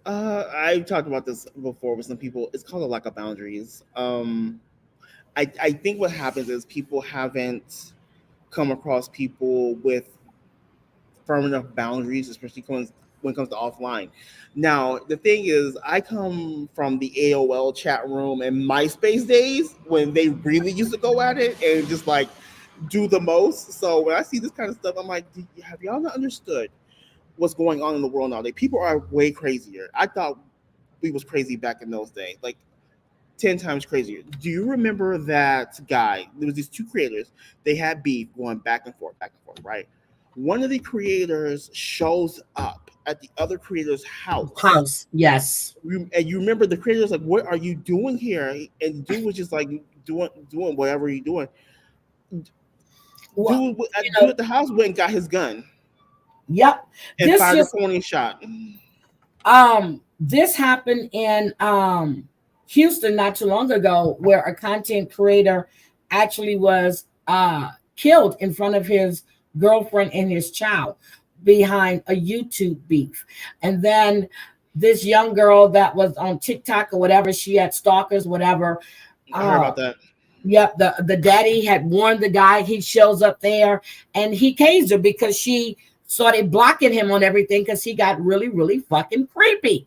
I've talked about this before with some people. It's called a lack of boundaries. I think what happens is people haven't come across people with firm enough boundaries, especially when it comes to offline. Now, the thing is, I come from the AOL chat room and MySpace days when they really used to go at it and just like do the most. So when I see this kind of stuff, I'm like, have y'all not understood what's going on in the world nowadays? People are way crazier. I thought we was crazy back in those days, like 10 times crazier. Do you remember that guy? There was these two creators. They had beef going back and forth, right? One of the creators shows up at the other creator's house. House, yes. And you remember the creator's like, what are you doing here? And the dude was just like doing whatever you're doing. Well, Dude at the house went and got his gun yep. and fired a warning shot. This happened in Houston not too long ago, where a content creator actually was killed in front of his girlfriend and his child behind a YouTube beef. And then this young girl that was on TikTok or whatever, she had stalkers, whatever. I heard about that. Yep, the daddy had warned the guy. He shows up there and he tased her because she started blocking him on everything because he got really, really fucking creepy.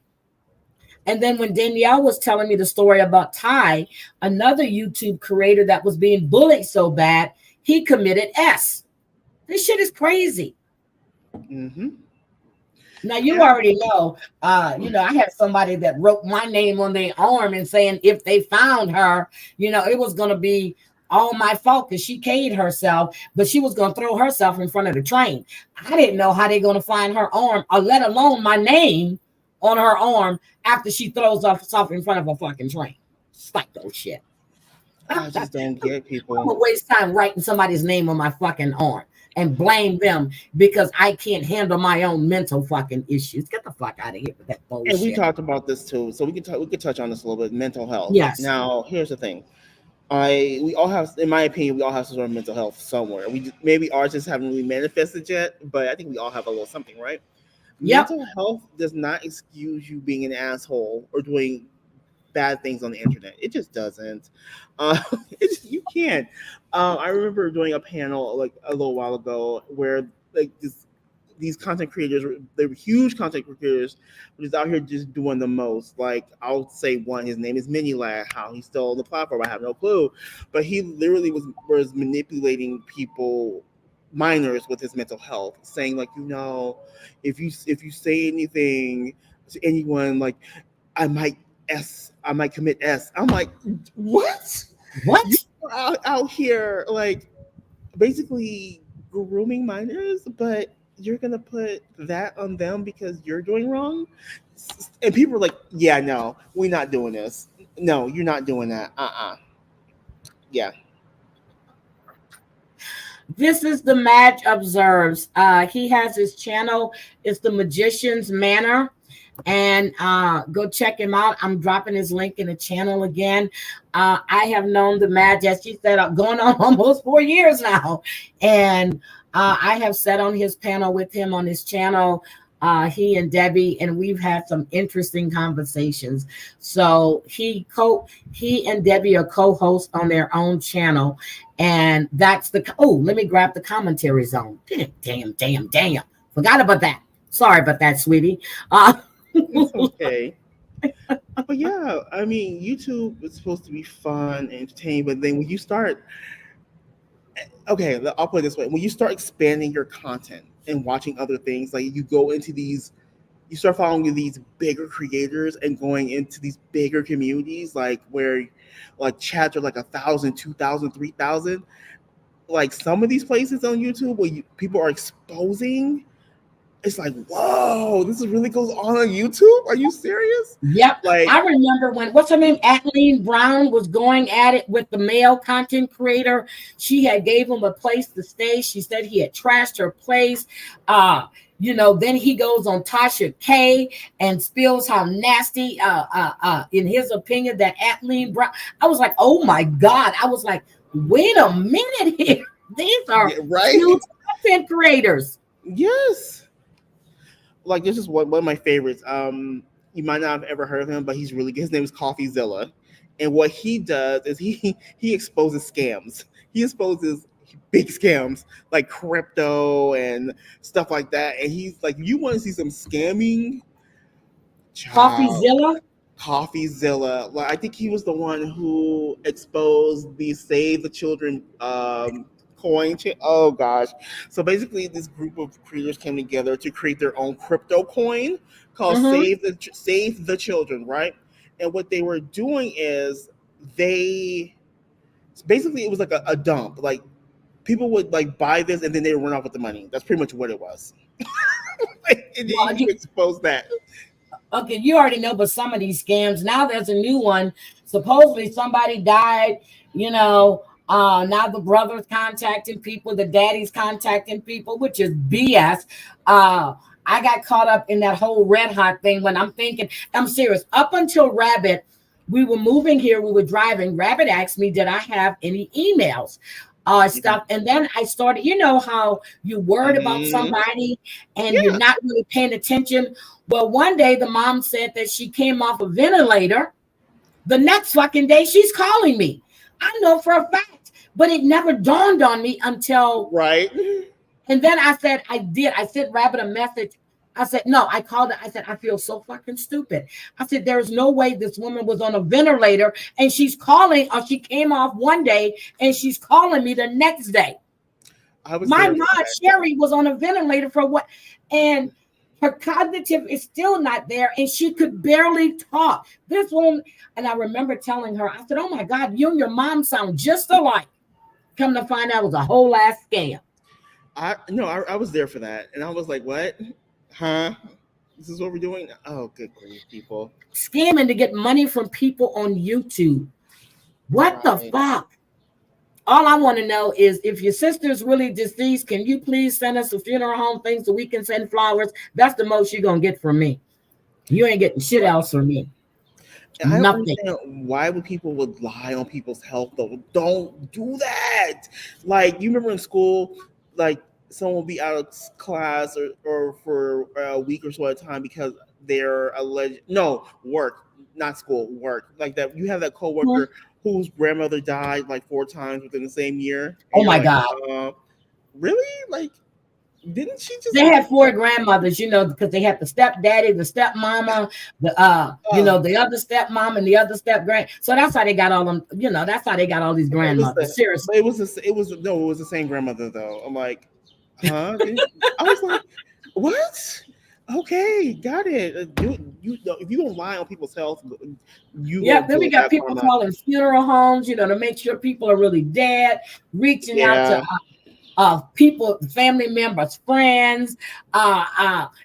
And then when Danielle was telling me the story about Ty, another YouTube creator that was being bullied so bad, he committed S. This shit is crazy. Mm-hmm. Now you already know, I had somebody that wrote my name on their arm and saying if they found her, it was going to be all my fault because she K'd herself, but she was going to throw herself in front of the train. I didn't know how they're going to find her arm, or let alone my name on her arm after she throws herself in front of a fucking train. Psycho shit. I just don't get people. I'm going to waste time writing somebody's name on my fucking arm and blame them because I can't handle my own mental fucking issues. Get the fuck out of here with that bullshit. And we talked about this too, so we could touch on this a little bit. Mental health. Yes. Now, here's the thing. We all have, in my opinion, we all have some sort of mental health somewhere. Maybe ours just haven't really manifested yet, but I think we all have a little something, right? Yep. Mental health does not excuse you being an asshole or doing bad things on the internet. It just doesn't. You can't. I remember doing a panel like a little while ago where like these content creators, they were huge content creators, were just out here just doing the most. Like I'll say one, his name is Minilad. How he stole the platform, I have no clue, but he literally was manipulating people, minors, with his mental health, saying like, if you say anything to anyone, like I might commit S. I'm like, what? You are out here like basically grooming minors, but you're gonna put that on them because you're doing wrong? And people are like, yeah, no, we're not doing this. No, you're not doing that. Yeah. This is the Mage Observes. He has his channel. It's the Magician's Manor. And go check him out. I'm dropping his link in the channel again. I have known the Mage, as she said, going on almost 4 years now. And I have sat on his panel with him on his channel, he and Debbie, and we've had some interesting conversations. So he and Debbie are co-hosts on their own channel. And that's let me grab the commentary zone. Damn. Forgot about that. Sorry about that, sweetie. It's okay. But yeah, I mean, YouTube is supposed to be fun and entertaining, but then when you start, okay, I'll put it this way: when you start expanding your content and watching other things, like you start following these bigger creators and going into these bigger communities, like where like chats are like 1,000, 2,000, 3,000. Like some of these places on YouTube where people are exposing. It's like, whoa, this really goes on YouTube? Are you serious? Yep. Like, I remember when, what's her name? Adeline Brown was going at it with the male content creator. She had gave him a place to stay. She said he had trashed her place. Then he goes on Tasha K and spills how nasty, in his opinion, that Adeline Brown. I was like, oh my God. I was like, wait a minute here. These are huge content creators. Yes. Like this is one of my favorites. You might not have ever heard of him, but he's really good. His name is CoffeeZilla, and what he does is he exposes scams. He exposes big scams like crypto and stuff like that. And he's like, you want to see some scamming? Child, CoffeeZilla. CoffeeZilla. Well, I think he was the one who exposed the Save the Children coin. Oh gosh! So basically, this group of creators came together to create their own crypto coin called Mm-hmm. Save the Children, right? And what they were doing is they basically it was like a dump. Like people would like buy this and then they would run off with the money. That's pretty much what it was. And then Well, you expose that. okay, you already know, but some of these scams, now there's a new one. Supposedly somebody died, now the brother's contacting people, the daddy's contacting people, which is BS. I got caught up in that whole red hot thing when I'm thinking, I'm serious. Up until Rabbit, we were moving here, we were driving. Rabbit asked me, did I have any emails? Stuff. And then I started, you know how you worried about somebody and you're not really paying attention. Well, one day the mom said that she came off a ventilator. The next fucking day she's calling me. I know for a fact, but it never dawned on me until right. And then I said, I sent Rabbit a message. I said, no, I called it. I said, I feel so fucking stupid. I said, there's no way this woman was on a ventilator and she's calling, or she came off one day and she's calling me the next day. My mom, Sherry, was on a ventilator for what? And her cognitive is still not there and she could barely talk. This woman, and I remember telling her, I said, oh my God, you and your mom sound just alike. Come to find out it was a whole ass scam. I was there for that. And I was like, what? Huh? This is what we're doing? Oh, good grief, people. Scamming to get money from people on YouTube. What the fuck? All I want to know is if your sister's really deceased, can you please send us a funeral home thing so we can send flowers? That's the most you're going to get from me. You ain't getting shit else from me. And I don't understand why would people would lie on people's health though. Don't do that. Like, you remember in school, like someone will be out of class or for a week or so at a time because they're alleged work, not school, work. Like that, you have that coworker whose grandmother died like 4 times within the same year. Oh my God. Really? Like, didn't she just? They had 4 grandmothers, because they had the stepdaddy, the stepmama, the other stepmom and the other step-grand. So that's how they got all them. That's how they got all these grandmothers. Seriously, it was the same grandmother though. I'm like, huh? I was like, what? Okay, got it. If you don't lie on people's health, then we got people calling funeral homes, to make sure people are really dead, reaching out to people, family members, friends.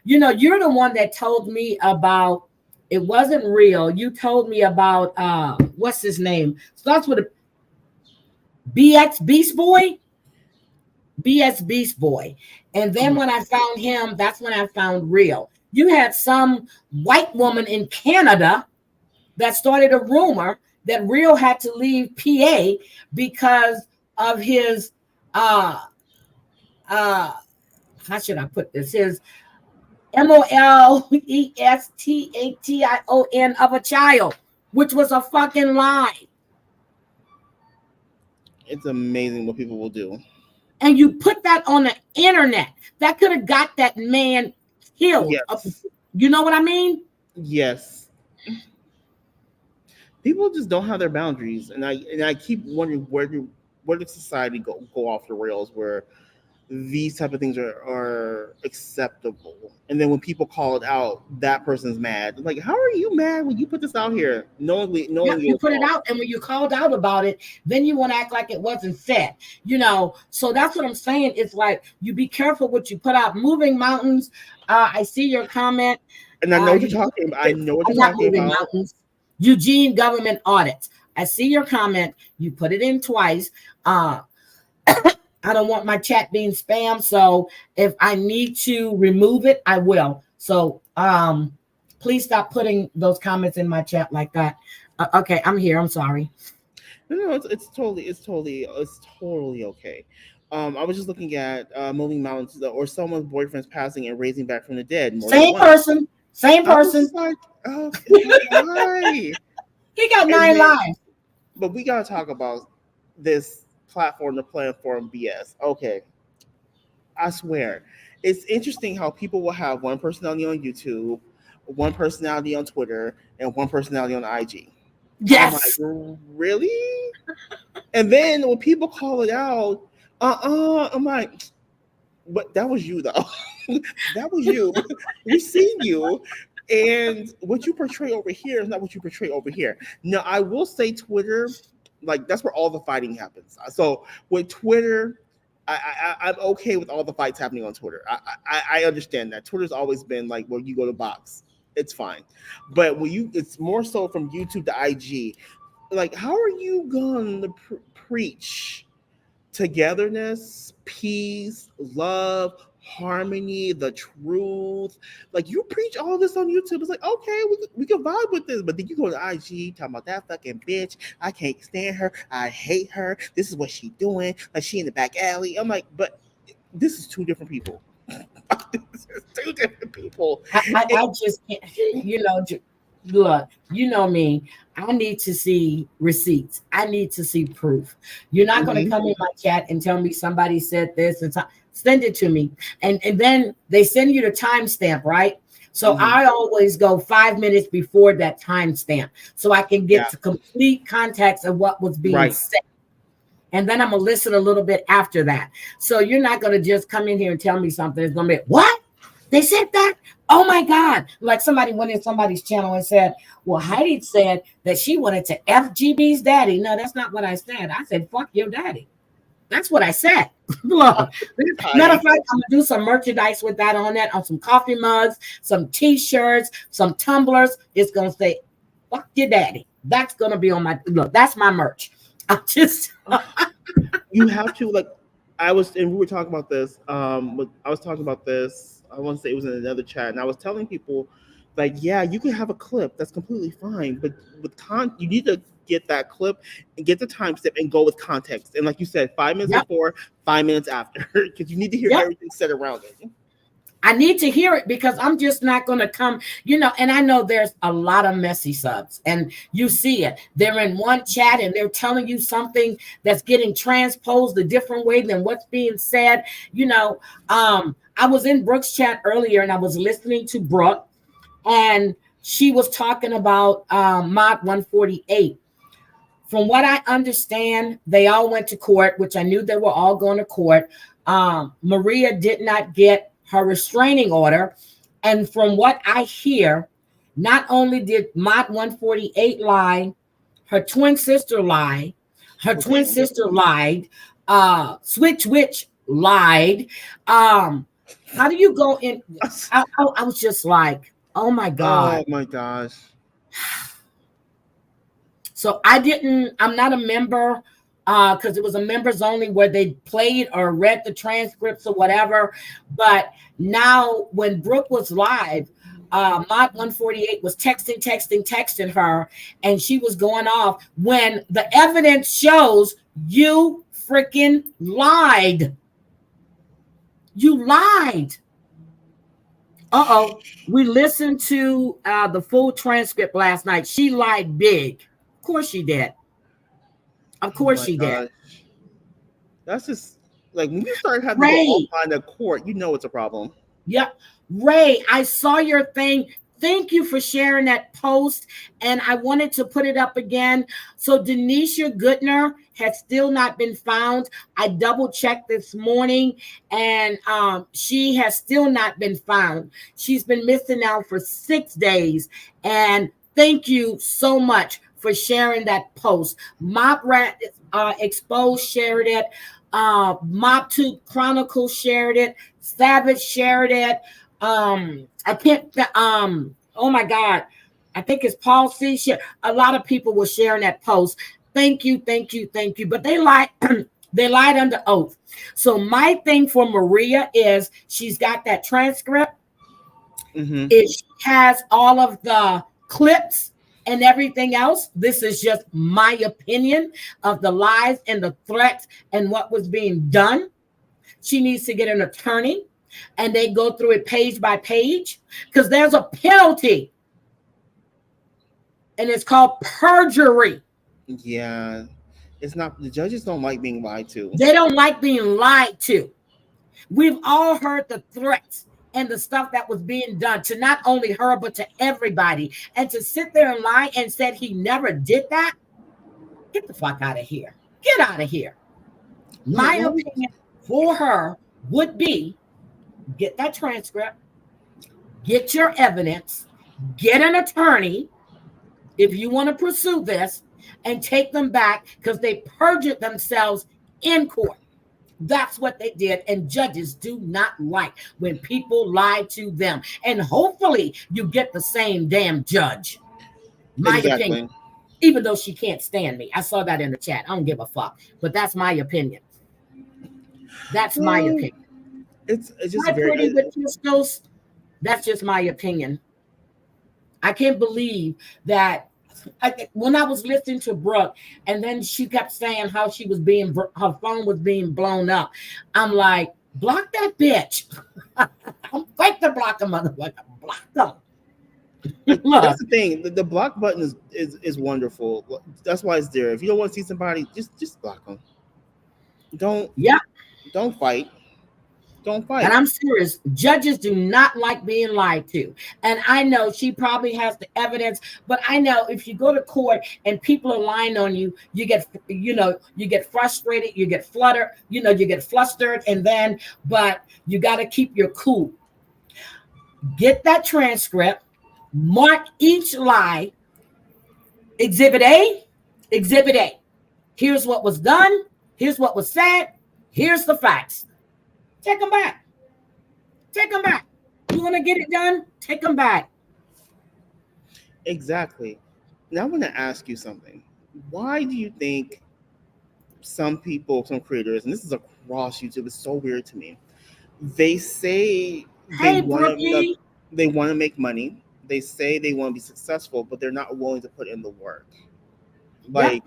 You're the one that told me about, it wasn't real. You told me about what's his name? Starts with a BX Beast Boy. BS Beast Boy. And then when I found him, that's when I found real. You had some white woman in Canada that started a rumor that Real had to leave PA because of his how should I put this? His molestation of a child, which was a fucking lie. It's amazing what people will do. And you put that on the internet. That could have got that man killed. Yes. You know what I mean? Yes. People just don't have their boundaries, and I keep wondering where does society go off the rails where these type of things are acceptable, and then when people call it out, that person's mad. Like, how are you mad when you put this out here? Knowingly you put it out, and when you called out about it, then you want to act like it wasn't said. So that's what I'm saying. It's like, you be careful what you put out. Moving mountains. I see your comment, and I know what you're talking about. I know what you're talking about. Mountains. Eugene government audits. I see your comment. You put it in twice. I don't want my chat being spam, so if I need to remove it, I will. So please stop putting those comments in my chat like that. Okay, I'm here. I'm sorry. No, it's totally okay. I was just looking at moving mountains or someone's boyfriend's passing and raising back from the dead. Same person. I was like, oh, why? He got 9 lives. But we gotta talk about this platform to platform BS. Okay, I swear, it's interesting how people will have one personality on YouTube, one personality on Twitter, and one personality on IG. I'm like, Yes. really? And then when people call it out, I'm like, but that was you though. That was you. We've seen you. And what you portray over here is not what you portray over here. Now, I will say Twitter, like that's where all the fighting happens. So with Twitter, I'm okay with all the fights happening on Twitter. I understand that. Twitter's always been like where you go to box. It's fine. But it's more so from YouTube to IG. Like, how are you going to preach togetherness, peace, love, harmony, the truth? Like, you preach all this on YouTube. It's like, okay, we can vibe with this. But then you go to IG talking about that fucking bitch. I can't stand her. I hate her. This is what she doing. Like, she in the back alley. I'm like, but this is two different people. This is two different people. I just can't, look, you know me. I need to see receipts. I need to see proof. You're not going to come in my chat and tell me somebody said this and send it to me. And then they send you the timestamp, right? So I always go 5 minutes before that timestamp so I can get the complete context of what was being said. And then I'm going to listen a little bit after that. So you're not going to just come in here and tell me something. It's going to be, what? They said that? Oh my God. Like somebody went in somebody's channel and said, well, Heidi said that she wanted to FGB's daddy. No, that's not what I said. I said, fuck your daddy. That's what I said. Look, matter of fact, I'm going to do some merchandise with that on some coffee mugs, some t-shirts, some tumblers. It's going to say, fuck your daddy. That's going to be on look, that's my merch. I'm just. You have to, like, we were talking about this. I was talking about this. I want to say it was in another chat, and I was telling people, like, yeah, you can have a clip. That's completely fine, but you need to get that clip and get the timestamp and go with context. And like you said, 5 minutes before, 5 minutes after, because you need to hear everything said around it. I need to hear it because I'm just not going to come, and I know there's a lot of messy subs and you see it. They're in one chat and they're telling you something that's getting transposed a different way than what's being said. I was in Brooke's chat earlier and I was listening to Brooke and she was talking about Mod 148. From what I understand, they all went to court, which I knew they were all going to court. Maria did not get her restraining order. And from what I hear, not only did Mod 148 lie, her twin sister lied. Her twin sister lied. Switch Witch lied. How do you go in? I was just like, oh my God. Oh my gosh. So I'm not a member because it was a members only where they played or read the transcripts or whatever. But now when Brooke was live, Mod 148 was texting her, and she was going off when the evidence shows you freaking lied. You lied. We listened to the full transcript last night. She lied big. Of course she did. Of course she did. That's just like when you start having to go offline to court, you know it's a problem. Yep. Ray, I saw your thing. Thank you for sharing that post. And I wanted to put it up again. So Denisha Goodner has still not been found. I double checked this morning and she has still not been found. She's been missing now for 6 days. And thank you so much for sharing that post. Mob Rat Exposed shared it. Mob 2 Chronicles shared it. Savage shared it. I can't, oh my God. I think it's Paul C. A lot of people were sharing that post. Thank you. But they lied, they lied under oath. So my thing for Maria is she's got that transcript. She has all of the clips and everything else. This is just my opinion of the lies and the threats and what was being done. She needs to get an attorney and they go through it page by page because there's a penalty and it's called perjury. Yeah. It's not, the judges don't like being lied to. They don't like being lied to. We've all heard the threats and the stuff that was being done to not only her, but to everybody. And to sit there and lie and said he never did that, get the fuck out of here. Get out of here. My opinion for her would be get that transcript, get your evidence, get an attorney if you want to pursue this, and take them back because they perjured themselves in court. That's what they did. And judges do not like when people lie to them. And hopefully you get the same damn judge. My opinion. Even though she can't stand me. I saw that in the chat. I don't give a fuck. But that's my opinion. That's my opinion. It's just my pretty with pistols. That's just my opinion. I can't believe that. When I was listening to Brooke, and then she kept saying how she was her phone was being blown up. I'm like, block that bitch. I'm quick to block a motherfucker. Block them. That's the thing. The block button is wonderful. That's why it's there. If you don't want to see somebody, just block them. Don't fight. Don't fight. And I'm serious. Judges do not like being lied to. And I know she probably has the evidence, but I know if you go to court and people are lying on you, you get frustrated, you get fluttered, you get flustered, but you got to keep your cool. Get that transcript, mark each lie. Exhibit A. Here's what was done. Here's what was said. Here's the facts. Take them back. You want to get it done? Take them back. Exactly. Now I want to ask you something. Why do you think some people, some creators, and this is across YouTube, it's so weird to me. They say they want to make money. They say they want to be successful, but they're not willing to put in the work. Why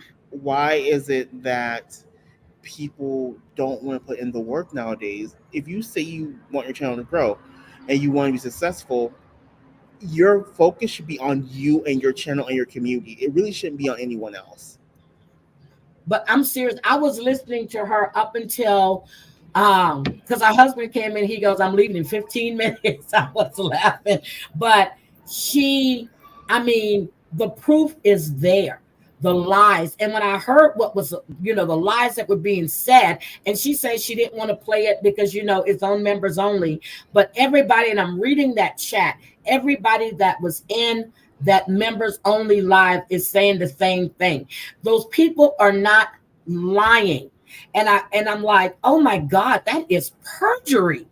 is it that people don't want to put in the work nowadays? If you say you want your channel to grow and you want to be successful, your focus should be on you and your channel and your community. It really shouldn't be on anyone else. But I'm serious. I was listening to her up until because our husband came in. He goes, I'm leaving in 15 minutes. I was laughing. But the proof is there. The lies. And when I heard what was, the lies that were being said, and she said she didn't want to play it because, it's on members only. But everybody, and I'm reading that chat, everybody that was in that members only live is saying the same thing. Those people are not lying. And I'm like, oh my God, that is perjury.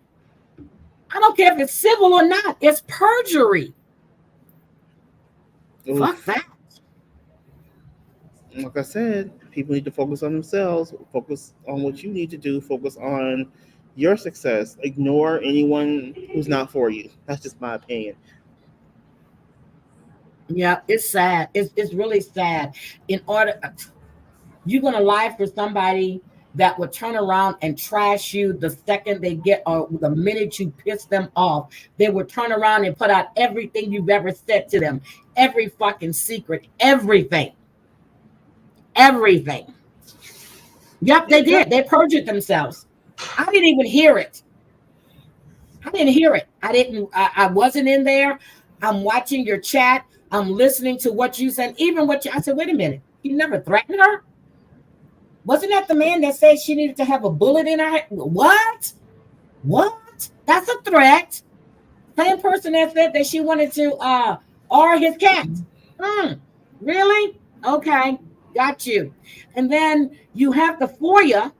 I don't care if it's civil or not. It's perjury. Oof. Fuck that. Like I said, people need to focus on themselves, focus on what you need to do, focus on your success. Ignore anyone who's not for you. That's just my opinion. Yeah, it's sad. It's really sad. You're going to lie for somebody that will turn around and trash you the second they get, or the minute you piss them off. They will turn around and put out everything you've ever said to them, every fucking secret, everything. Yep, they did. They perjured themselves. I didn't even hear it. I wasn't in there. I'm watching your chat. I'm listening to what you said. I said, wait a minute. You never threatened her? Wasn't that the man that said she needed to have a bullet in her head? What? That's a threat. Same person that said that she wanted to R his cat. Really? Okay. Got you. And then you have the FOIA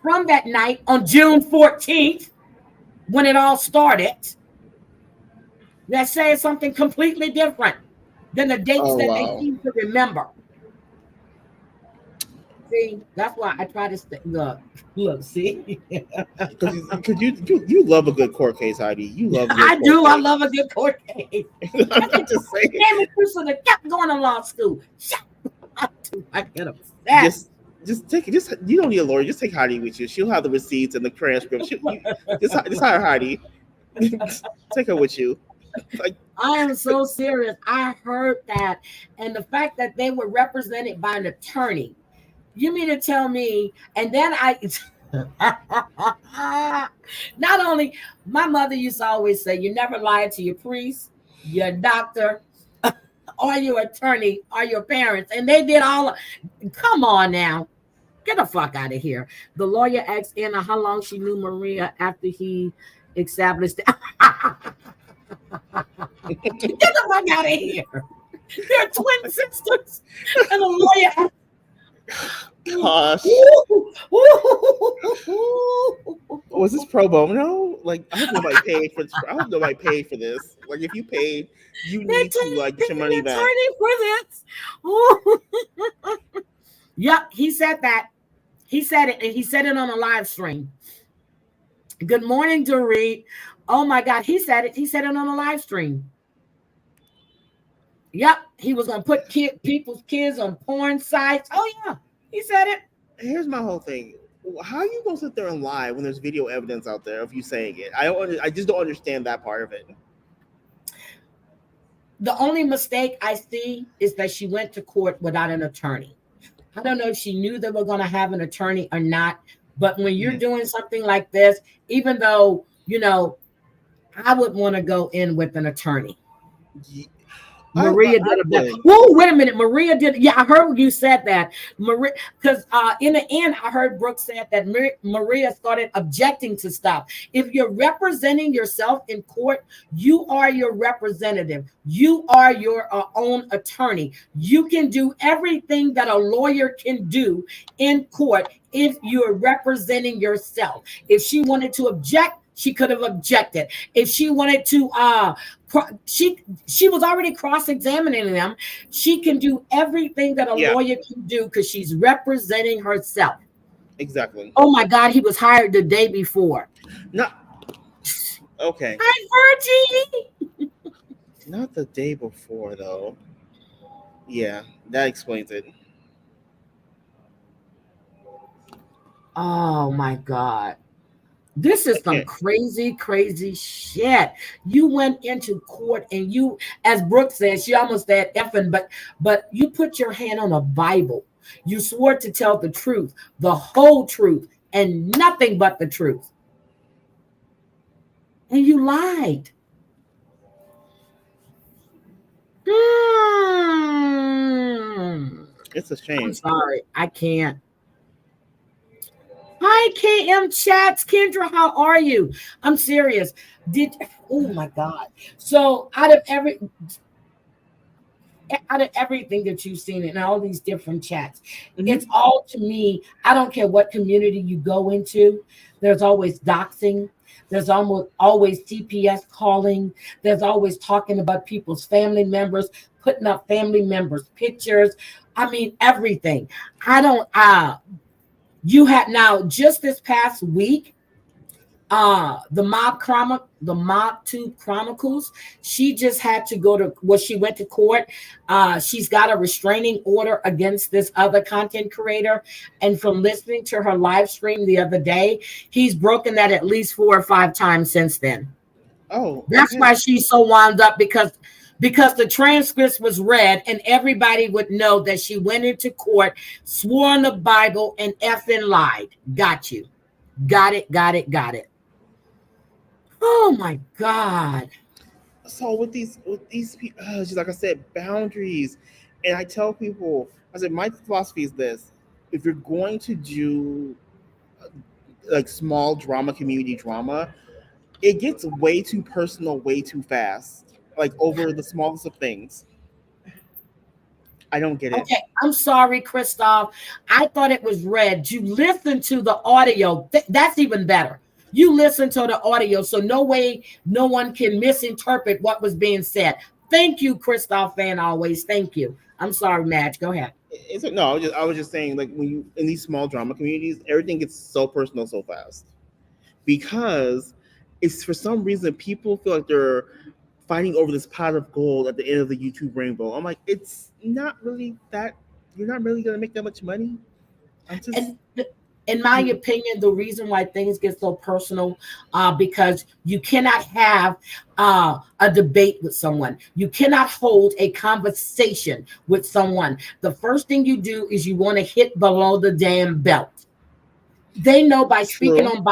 from that night on June 14th, when it all started, that says something completely different than the dates they seem to remember. See, that's why I try to look, see? Because you love a good court case, Heidi. You love I love a good court case. I'm just saying. Damn it, person that kept going to law school. I get upset. Just take it. You don't need a lawyer. Just take Heidi with you. She'll have the receipts and the transcript. Just hire Heidi. Take her with you. I am so serious. I heard that, and the fact that they were represented by an attorney. You mean to tell me? And then not only my mother used to always say, you never lie to your priest, your doctor, or your attorney, or your parents. And they did all. Come on now. Get the fuck out of here. The lawyer asked Anna how long she knew Maria after he established. Get the fuck out of here. They're twin sisters. And the lawyer asked. Gosh. Was this pro bono? Like, I hope nobody paid for this. I hope nobody paid for this. Like, if you paid, you need to like get your money back. For this. Yep, he said that. He said it, and he said it on a live stream. Good morning, Dorit. Oh my God, he said it. He said it on a live stream. Yep, he was gonna put people's kids on porn sites. Oh yeah, he said it. Here's my whole thing. How are you gonna sit there and lie when there's video evidence out there of you saying it? I just don't understand that part of it. The only mistake I see is that she went to court without an attorney. I don't know if she knew they were going to have an attorney or not, but when you're doing something like this, even though, I would want to go in with an attorney. Maria did a better. Oh, wait a minute. Maria did. Yeah, I heard you said that. Maria, because in the end, I heard Brooke said that Maria started objecting to stuff. If you're representing yourself in court, you are your representative. You are your own attorney. You can do everything that a lawyer can do in court if you're representing yourself. If she wanted to object, she could have objected. If she wanted to, she was already cross-examining them. She can do everything that a lawyer can do because she's representing herself. Exactly. Oh my God, he was hired the day before. Okay. Hi, Virgie. Not the day before, though. Yeah, that explains it. Oh my God. This is some crazy, crazy shit. You went into court and you, as Brooke said, she almost said effing, but you put your hand on a Bible. You swore to tell the truth, the whole truth, and nothing but the truth. And you lied. It's a shame. I'm sorry. I can't. Hi, KM Chats. Kendra, how are you? I'm serious. Oh my God. So out of everything that you've seen in all these different chats, it's all, to me, I don't care what community you go into, there's always doxing. There's always CPS calling. There's always talking about people's family members, putting up family members' pictures. I mean, everything. You had now just this past week, the Mob 2 Chronicles. She just had to go to. Well, she went to court. She's got a restraining order against this other content creator, and from listening to her live stream the other day, he's broken that at least 4 or 5 times since then. Oh, that's why she's so wound up because the transcript was read and everybody would know that she went into court, swore on the Bible, and effing lied. Got you. Got it. Oh my God. So with these people, just like I said, boundaries. And I tell people, I said, my philosophy is this: if you're going to do like small community drama, it gets way too personal, way too fast. Like over the smallest of things. I don't get it. Okay, I'm sorry, Christoph. I thought it was read. You listened to the audio. That's even better. You listened to the audio, so no one can misinterpret what was being said. Thank you, Christoph Fan always. Thank you. I'm sorry, Madge. Go ahead. I was just saying, like, when you in these small drama communities, everything gets so personal so fast. Because it's, for some reason, people feel like they're fighting over this pot of gold at the end of the YouTube rainbow. I'm like, it's not really that. You're not really gonna make that much money. In my opinion, the reason why things get so personal, because you cannot have a debate with someone. You cannot hold a conversation with someone. The first thing you do is you want to hit below the damn belt. They know by speaking True. on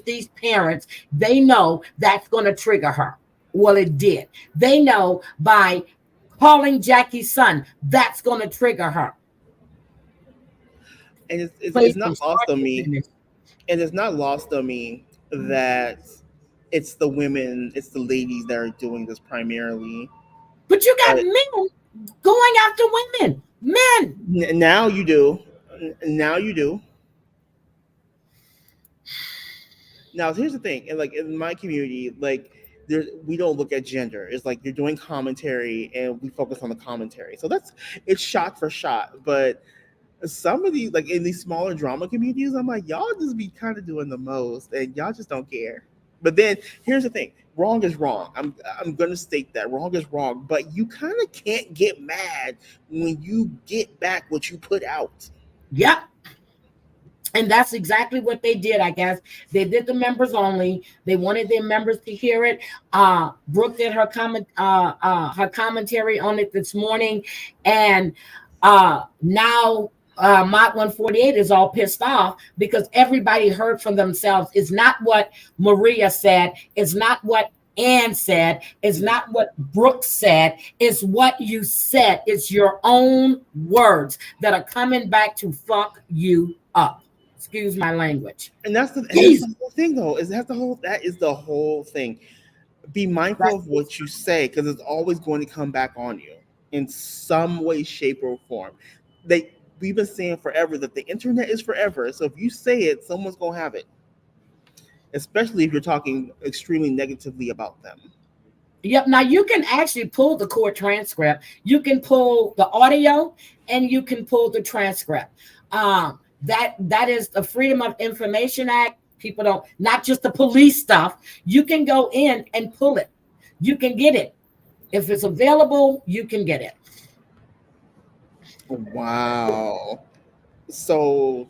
these parents, they know that's going to trigger her. Well, it did. They know by calling Jackie's son, that's going to trigger her. And Plays it's from not lost start on to me. finish. And it's not lost on me that it's the women, it's the ladies that are doing this primarily. But you got But men going after women. Men. now you do. Now you do. Now here's the thing, and like in my community, like we don't look at gender. It's like you're doing commentary, and we focus on the commentary. So it's shot for shot. But some of these, like in these smaller drama communities, I'm like, y'all just be kind of doing the most, and y'all just don't care. But then here's the thing: wrong is wrong. I'm gonna state that wrong is wrong, but you kind of can't get mad when you get back what you put out. Yep. And that's exactly what they did, I guess. They did the members only. They wanted their members to hear it. Brooke did her her commentary on it this morning, and now Mott 148 is all pissed off because everybody heard from themselves. It's not what Maria said. It's not what Ann said. It's not what Brooke said. It's what you said. It's your own words that are coming back to fuck you up. Excuse my language. That's the whole thing, though. That is the whole thing. Be mindful of what you say, because it's always going to come back on you in some way, shape, or form. We've been saying forever that the internet is forever. So if you say it, someone's gonna have it. Especially if you're talking extremely negatively about them. Yep. Now you can actually pull the court transcript. You can pull the audio, and you can pull the transcript. That is the Freedom of Information Act. People don't, not just the police stuff. You can go in and pull it. You can get it. If it's available, you can get it. Wow. So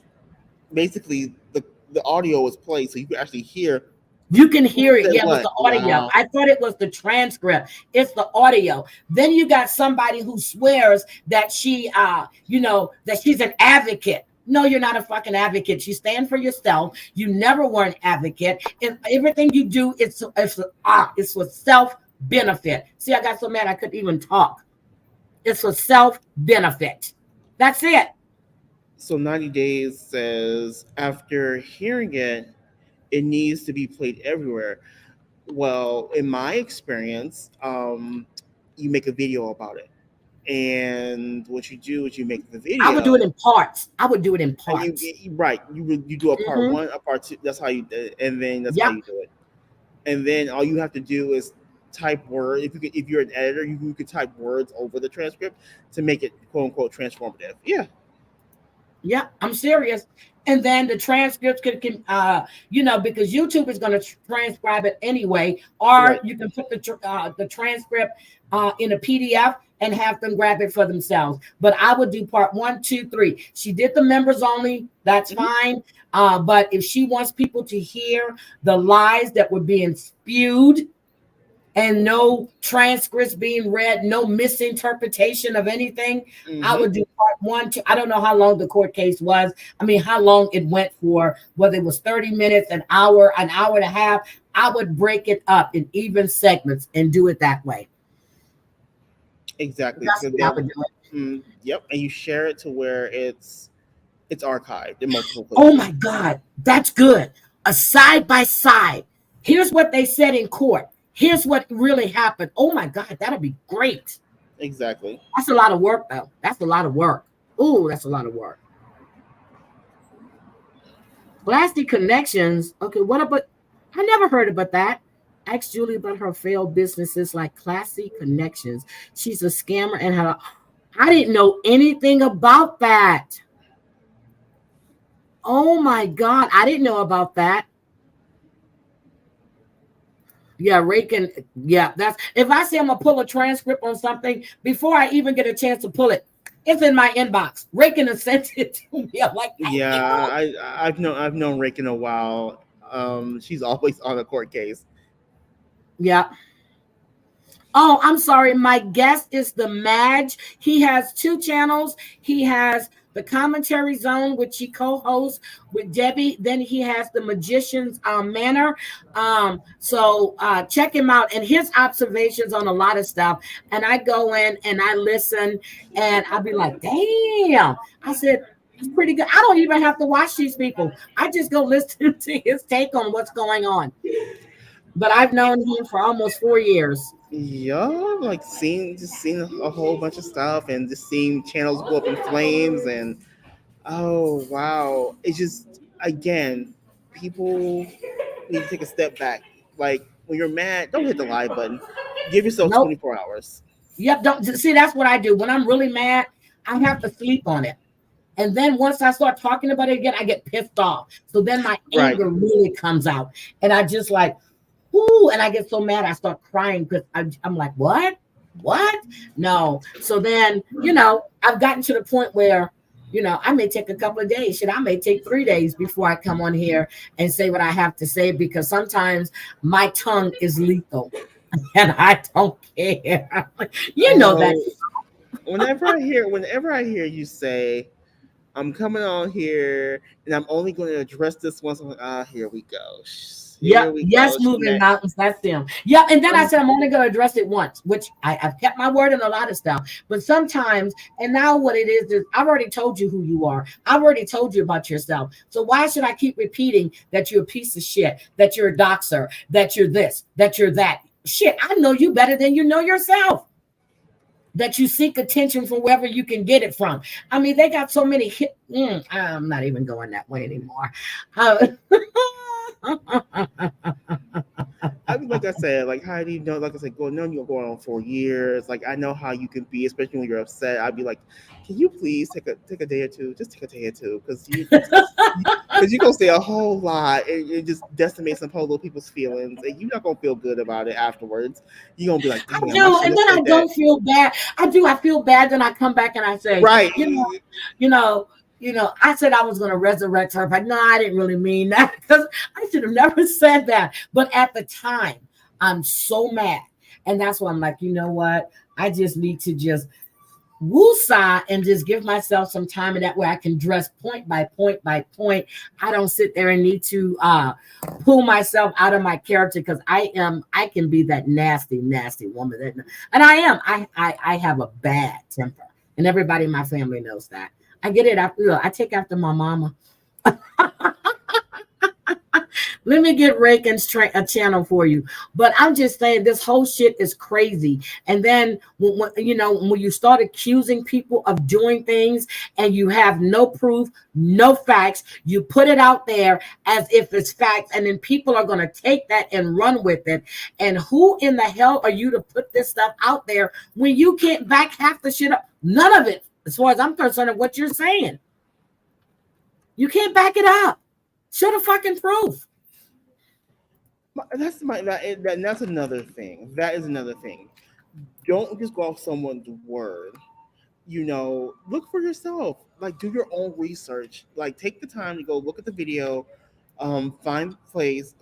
basically the audio is played so you can actually hear. You can hear it. Yeah, it was the audio. Wow. I thought it was the transcript. It's the audio. Then you got somebody who swears that that she's an advocate. No, you're not a fucking advocate. You stand for yourself. You never were an advocate. And everything you do, it's for self-benefit. See, I got so mad I couldn't even talk. It's for self-benefit. That's it. So 90 Days says after hearing it, it needs to be played everywhere. Well, in my experience, you make a video about it. And what you do is you make the video. I would do it in parts. And you do a part one, a part two. That's how you do it, and then that's how you do it. And then all you have to do is type words. If you're an editor, you could type words over the transcript to make it quote unquote transformative. Yeah. Yeah, I'm serious. And then the transcripts can because YouTube is going to transcribe it anyway, or you can put the transcript in a PDF and have them grab it for themselves. But I would do part 1, 2, 3. She did the members only. That's fine. But if she wants people to hear the lies that were being spewed, and no transcripts being read, no misinterpretation of anything, I would do part 1, 2. I don't know how long the court case was. I mean, how long it went for, whether it was 30 minutes, an hour and a half. I would break it up in even segments and do it that way. Exactly. That's So how I would do it. Yep. And you share it to where it's archived in multiple places. Oh my God, that's good. A side by side. Here's what they said in court. Here's what really happened. Oh my God, that'll be great. Exactly. That's a lot of work, though. That's a lot of work. Ooh, that's a lot of work. Blasty Connections. Okay, what about? I never heard about that. Ask Julie about her failed businesses like Classy Connections. She's a scammer and I didn't know anything about that. Oh my God, I didn't know about that. Yeah, raking. Yeah, that's if I say I'm gonna pull a transcript on something before I even get a chance to pull it, It's in my inbox. Raking has sent it to me. I'm like, thank Yeah, you. I've known Rick in a while. She's always on a court case. Yeah. Oh, I'm sorry. My guest is the Mage. He has two channels. He has the Commentary Zone, which he co-hosts with Debbie. Then he has the Magician's Manor. So check him out and his observations on a lot of stuff. And I go in and I listen, and I'll be like, damn. I said, it's pretty good. I don't even have to watch these people. I just go listen to his take on what's going on. But I've known him for almost 4 years. Yeah, like seeing a whole bunch of stuff and just seeing channels go up in flames and oh wow. It's just again, people need to take a step back. Like when you're mad, don't hit the live button. Give yourself Nope. 24 hours. Yep. Don't see. That's what I do when I'm really mad. I have to sleep on it, and then once I start talking about it again, I get pissed off. So then my Right. anger really comes out, and I just like, whoo, and I get so mad I start crying because I'm like, what? No. So then I've gotten to the point where I may take a couple of days. Shit, I may take 3 days before I come on here and say what I have to say because sometimes my tongue is lethal, and I don't care. You know that. Oh, whenever I hear you say, I'm coming on here and I'm only going to address this once, I'm like, here we go. Here Yep. we Yes, go. moving mountains. That's them. Yeah. And then I said I'm only going to address it once, which I've kept my word in a lot of stuff. But sometimes, and now what it is I've already told you who you are. I've already told you about yourself. So why should I keep repeating that you're a piece of shit, that you're a doxer, that you're this, that you're that? Shit, I know you better than you know yourself. That you seek attention from wherever you can get it from. I mean, they got so many hit. I'm not even going that way anymore. I mean, like I said, like how do you know? Like I said, you're going on for years. Like I know how you can be, especially when you're upset. I'd be like, can you please take a day or two? Just take a day or two, because you're gonna say a whole lot and it just decimate some poor little people's feelings, and you're not gonna feel good about it afterwards. You're gonna be like, I damn, I do, should and have then I said that. don't feel bad. I do. I feel bad. Then I come back and I say, Right. you know, I said I was going to resurrect her, but no, I didn't really mean that because I should have never said that. But at the time, I'm so mad, and that's why I'm like, you know what? I just need to just woosah and just give myself some time, and that way I can dress point by point by point. I don't sit there and need to pull myself out of my character because I can be that nasty woman that, and I am. I have a bad temper, and everybody in my family knows that. I get it. I take after my mama. Let me get Reagan's a channel for you. But I'm just saying this whole shit is crazy. And then when you start accusing people of doing things and you have no proof, no facts, you put it out there as if it's facts, and then people are going to take that and run with it. And who in the hell are you to put this stuff out there when you can't back half the shit up? None of it, as far as I'm concerned, of what you're saying. You can't back it up. Show the fucking proof. That's another thing. That is another thing. Don't just go off someone's word. Look for yourself. Like, do your own research. Like, take the time to go look at the video, find the place,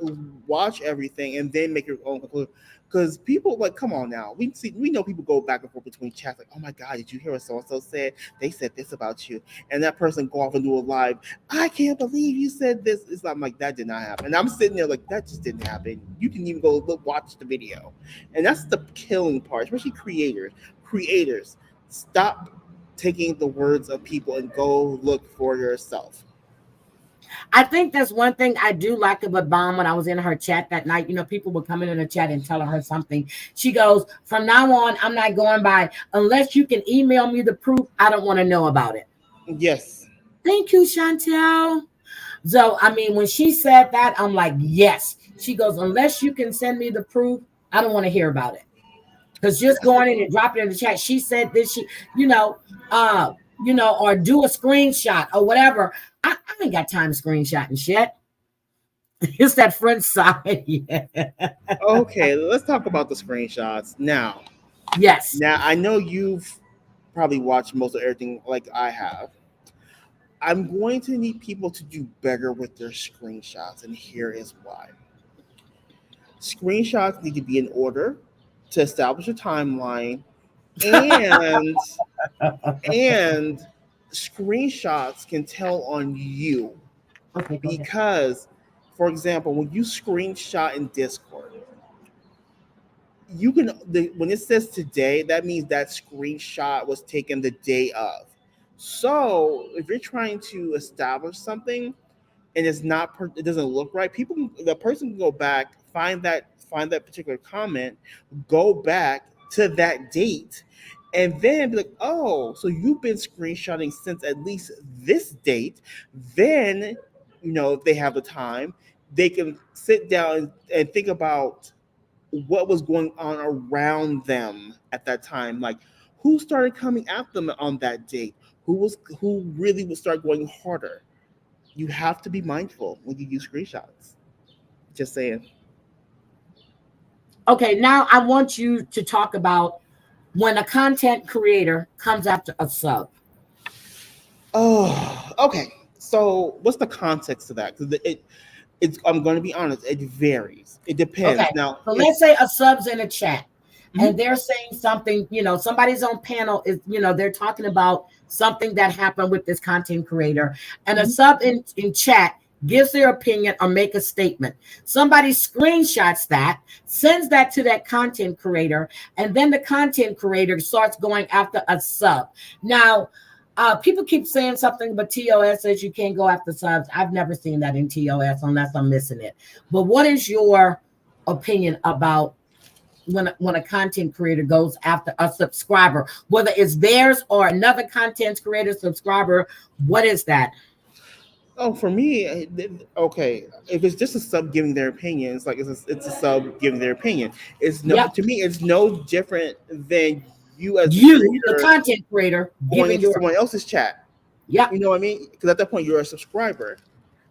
watch everything, and then make your own conclusion. Because people, like, come on now. We know people go back and forth between chats. Like, oh my God, did you hear what so and so said? They said this about you, and that person go off and do a live. I can't believe you said this. It's not like that did not happen. And I'm sitting there like that just didn't happen. You can even go watch the video, and that's the killing part, especially creators. Creators, stop taking the words of people and go look for yourself. I think that's one thing I do like about Bomb. When I was in her chat that night, people were coming in the chat and telling her something. She goes, from now on, I'm not going by unless you can email me the proof. I don't want to know about it. Yes. Thank you, Chantel. So, I mean, when she said that, I'm like, yes. She goes, unless you can send me the proof, I don't want to hear about it. Because just going in and dropping in the chat, she said this, or do a screenshot or whatever. I ain't got time to screenshot and shit. It's that French side. Yeah. Okay, let's talk about the screenshots now. Yes. Now I know you've probably watch most of everything like I have. I'm going to need people to do better with their screenshots, and here is why. Screenshots need to be in order to establish a timeline, and and screenshots can tell on you Okay, go ahead. because, for example, when you screenshot in Discord, you can when it says today, that means that screenshot was taken the day of. So if you're trying to establish something and it's not it doesn't look right, the person can go back, find that particular comment, go back to that date, and then be like, oh, so you've been screenshotting since at least this date. Then, if they have the time, they can sit down and think about what was going on around them at that time. Like, who started coming at them on that date? Who really would start going harder? You have to be mindful when you use screenshots. Just saying. Okay, now I want you to talk about when a content creator comes after a sub. Oh, okay. So what's the context of that? Because I'm going to be honest, it varies. It depends. Okay, Now, so let's say a sub's in a chat Mhm. and they're saying something, somebody's on panel is, they're talking about something that happened with this content creator, and a Mhm. sub in chat gives their opinion or make a statement. Somebody screenshots that, sends that to that content creator, and then the content creator starts going after a sub. Now, people keep saying something, but TOS says you can't go after subs. I've never seen that in TOS unless I'm missing it. But what is your opinion about when a content creator goes after a subscriber, whether it's theirs or another content creator subscriber? What is that? Oh, for me, okay. If it's just a sub giving their opinion, it's like it's a sub giving their opinion. It's no Yep. To me, it's no different than you as the You, the creator content creator, going giving into your, someone else's chat. yep. You know what I mean? Because at that point, you're a subscriber.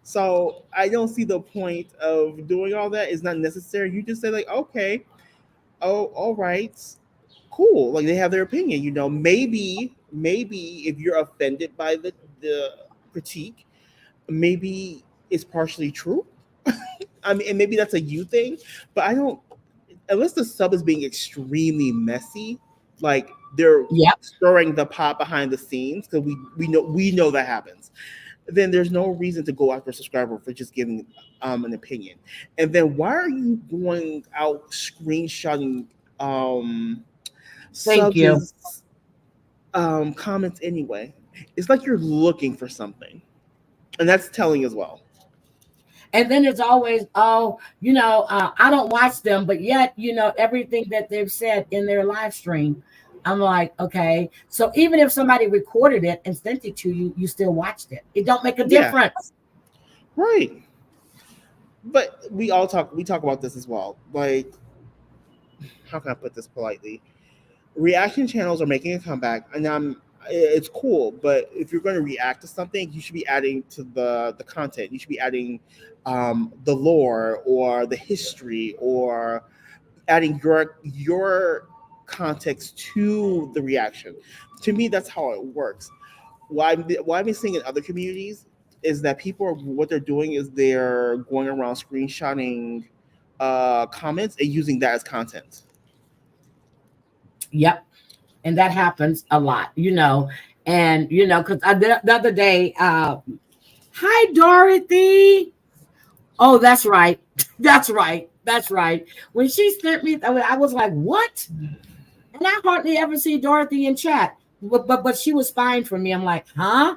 So I don't see the point of doing all that. It's not necessary. You just say like, okay, oh, all right, cool. Like they have their opinion. Maybe if you're offended by the critique, maybe it's partially true. I mean, and maybe that's a you thing, but I don't. Unless the sub is being extremely messy, like they're Yep. stirring the pot behind the scenes, because we know that happens. Then there's no reason to go after a subscriber for just giving an opinion. And then why are you going out screenshotting Thank you. subs' comments anyway? It's like you're looking for something, and that's telling as well. And then it's always, oh, I don't watch them, but yet, everything that they've said in their live stream. I'm like, okay. So even if somebody recorded it and sent it to you, you still watched it. It don't make a Yeah, difference. right. But we talk about this as well. Like, how can I put this politely? Reaction channels are making a comeback, and it's cool. But if you're going to react to something, you should be adding to the content. You should be adding the lore or the history, or adding your context to the reaction. To me, that's how it works. What I've been seeing in other communities is that what they're doing is they're going around screenshotting comments and using that as content. Yep. And that happens a lot, and because the other day, hi Dorothy. Oh, that's right. That's right. That's right. When she sent me, I was like, what? And I hardly ever see Dorothy in chat. But she was fine for me. I'm like, huh?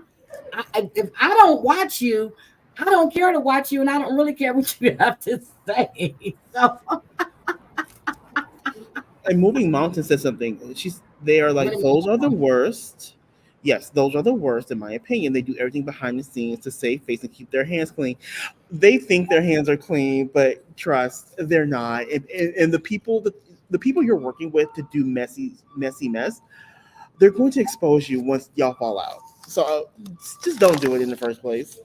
If I don't watch you, I don't care to watch you, and I don't really care what you have to say. So And Moving Mountain said something. They are what like, am those are the I- worst. Yes, those are the worst in my opinion. They do everything behind the scenes to save face and keep their hands clean. They think their hands are clean, but trust, they're not. And the people you're working with to do messy mess, they're going to expose you once y'all fall out. So just don't do it in the first place.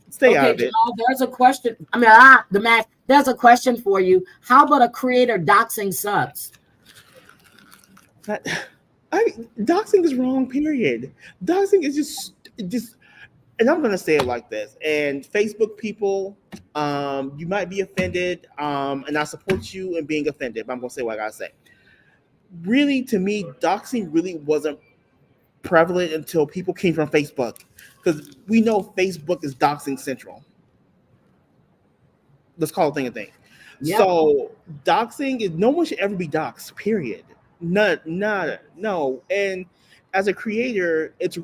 Stay out okay, of it. Jamal, there's a question. I mean, the math. There's a question for you. How about a creator doxing subs? That, Doxing is wrong. Period. Doxing is just, and I'm gonna say it like this. And Facebook people, you might be offended, and I support you in being offended. But I'm gonna say what I gotta say. Really, to me, doxing really wasn't prevalent until people came from Facebook, because we know Facebook is doxing central. Let's call a thing a thing. Yep. So doxing is, no one should ever be doxed. Period. Not no. And as a creator, it's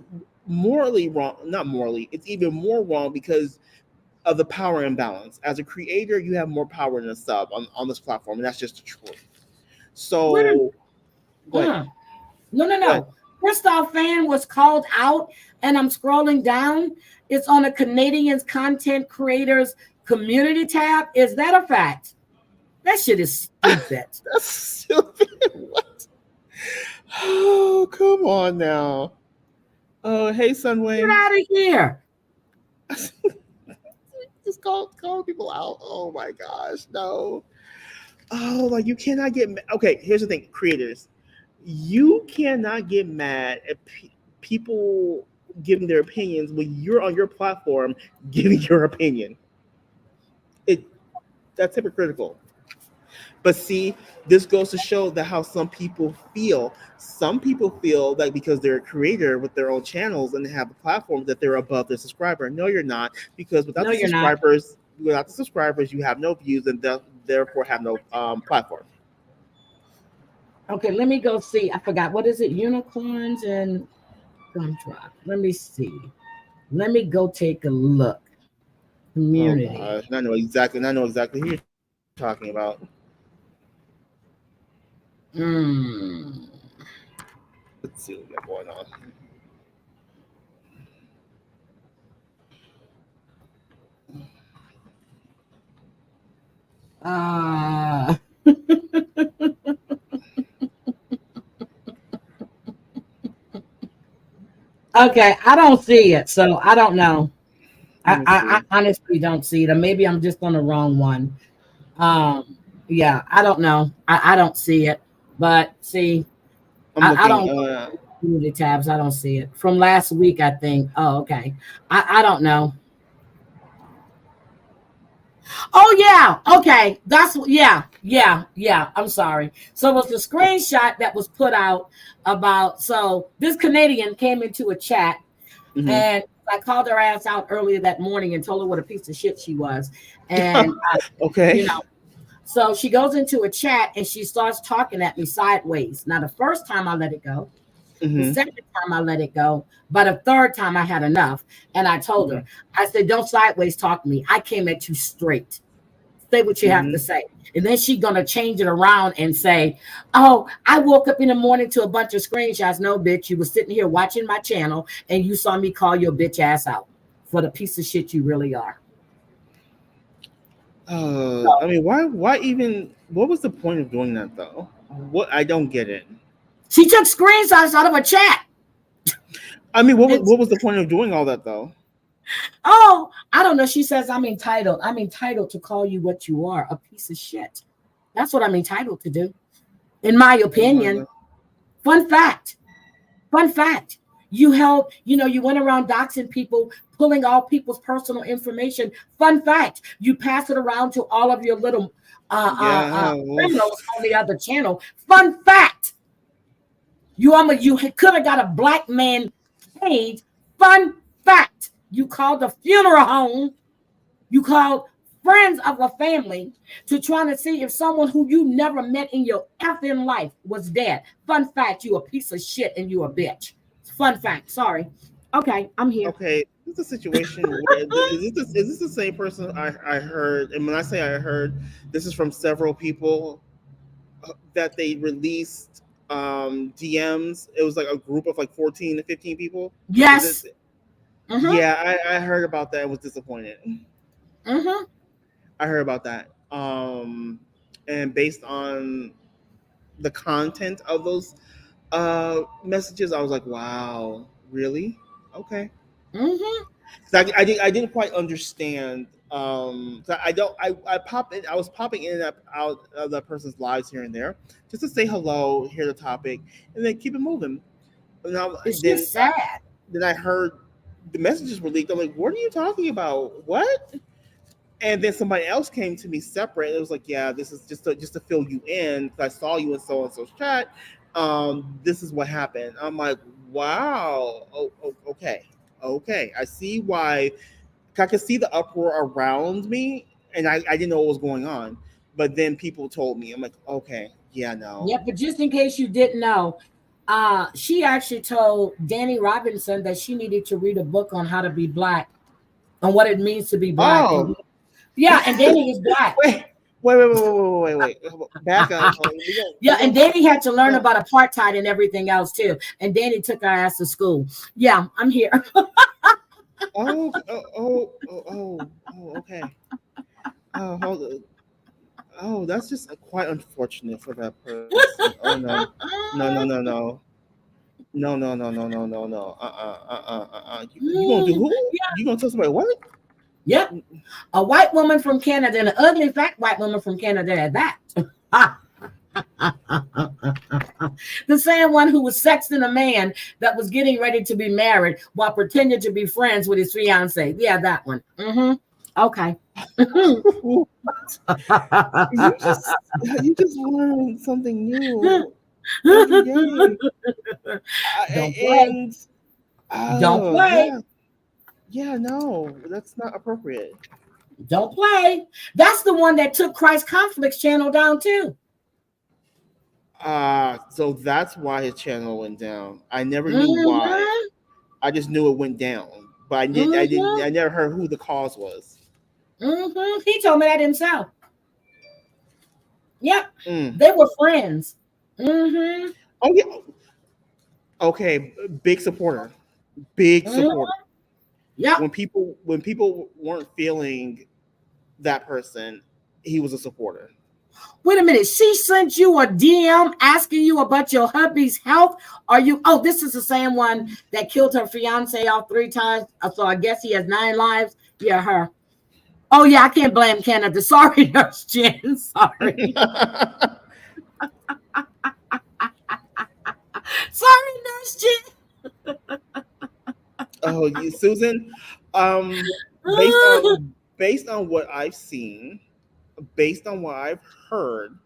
morally wrong. Not morally. It's even more wrong because of the power imbalance. As a creator, you have more power than a sub on this platform, and that's just the truth. So, go ahead. Go ahead. No. Crystal Fan was called out, and I'm scrolling down. It's on a Canadians content creators community tab. Is that a fact? That shit is stupid. That's stupid. What? Oh, come on now. Oh, hey, Sunway. Get out of here. Just call people out. Oh my gosh, no. Oh, like you cannot get mad. Okay, here's the thing, creators. You cannot get mad at people giving their opinions when you're on your platform giving your opinion. That's hypocritical. But see, this goes to show that how some people feel. Some people feel like because they're a creator with their own channels and they have a platform that they're above their subscriber. No, you're not, because without the subscribers, you have no views and therefore have no platform. Okay, let me go see. I forgot, what is it? Unicorns and Gumdrop. Let me see. Let me go take a look. Community. Oh gosh, I know exactly who you're talking about. Let's see what we got going on. Okay, I don't see it, so I don't know. I honestly don't see it, or maybe I'm just on the wrong one. Yeah, I don't know. I don't see it, but see, I don't do the tabs. I don't see it from last week, I think. Oh, okay. I don't know. Oh yeah, okay. That's yeah. I'm sorry. So it was the screenshot that was put out about. So this Canadian came into a chat, and I called her ass out earlier that morning and told her what a piece of shit she was. And okay, so she goes into a chat and she starts talking at me sideways. Now the first time I let it go. The second time I let it go, but a third time I had enough. And I told her, I said, don't sideways talk to me. I came at you straight. Say what you have to say. And then she's going to change it around and say, oh, I woke up in the morning to a bunch of screenshots. No, bitch, you were sitting here watching my channel and you saw me call your bitch ass out for the piece of shit you really are. I mean, why even, what was the point of doing that though? What, I don't get it. She took screenshots out of a chat. I mean, what was the point of doing all that though? Oh, I don't know. She says, I'm entitled. I'm entitled to call you what you are, a piece of shit. That's what I'm entitled to do. In my opinion. Fun fact. You you went around doxing people, pulling all people's personal information. Fun fact. You pass it around to all of your little criminals on the other channel. Fun fact. You could have got a black man page. Fun fact. You called the funeral home. You called friends of a family to try to see if someone who you never met in your effing life was dead. Fun fact, you a piece of shit and you a bitch. Fun fact. Sorry. Okay, I'm here. Okay, this is a situation where is this the same person I heard? And when I say I heard, this is from several people that they released DMs. It was like a group of like 14 to 15 people. Yes. Yeah, I heard about that and was disappointed. I heard about that. And based on the content of those messages, I was like, wow, really? Okay. I didn't quite understand So I pop in. I was popping in and out of that person's lives here and there, just to say hello, hear the topic, and then keep it moving. And It's just sad. then I heard the messages were leaked. I'm like, what are you talking about? What? And then somebody else came to me separate. It was like, yeah, this is just to fill you in, because I saw you in so and so's chat. This is what happened. I'm like, wow. Okay, okay. I see why. I could see the uproar around me, and I didn't know what was going on. But then people told me. I'm like, okay, yeah, no. Yeah, but just in case you didn't know, she actually told Danny Robinson that she needed to read a book on how to be black and what it means to be black. And Oh, yeah, and Danny is black. wait. Back up. Yeah, and Danny had to learn about apartheid and everything else too. And Danny took our ass to school. Yeah, I'm here. Okay. Oh, hold on. Oh, that's just quite unfortunate for that person. Oh no, no. No. You gonna do who? Yeah. You gonna tell somebody what? Yep. A white woman from Canada and an ugly fat white woman from Canada at that. The same one who was sexting a man that was getting ready to be married while pretending to be friends with his fiance. Yeah, that one. Okay. You just learned something new every day. Don't play. Don't play. Yeah, no, that's not appropriate. Don't play. That's the one that took Christ Conflicts channel down too. So that's why his channel went down. I never knew why. I just knew it went down, but I never heard who the cause was. He told me that himself. Yep. They were friends. Oh yeah. Okay, big supporter. Big supporter. Yeah. When people weren't feeling that person, he was a supporter. Wait a minute. She sent you a DM asking you about your hubby's health. Are you? Oh, this is the same one that killed her fiance off 3 times. So I guess he has 9 lives. Yeah, her. Oh yeah, I can't blame Canada. Sorry, Nurse Jen. Sorry. Sorry, Nurse Jen. Oh, you, Susan. Based on what I've seen, based on what I've heard,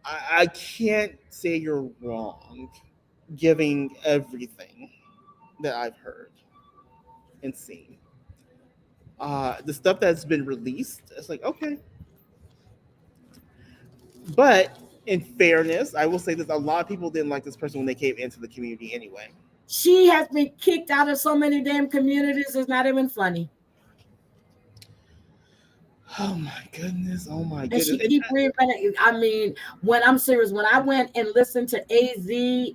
I can't say you're wrong, giving everything that I've heard and seen. The stuff that's been released, it's like, okay. But in fairness, I will say that a lot of people didn't like this person when they came into the community anyway. She has been kicked out of so many damn communities. It's not even funny. Oh my goodness. And she keep reinventing. I mean, when I'm serious, when I went and listened to AZ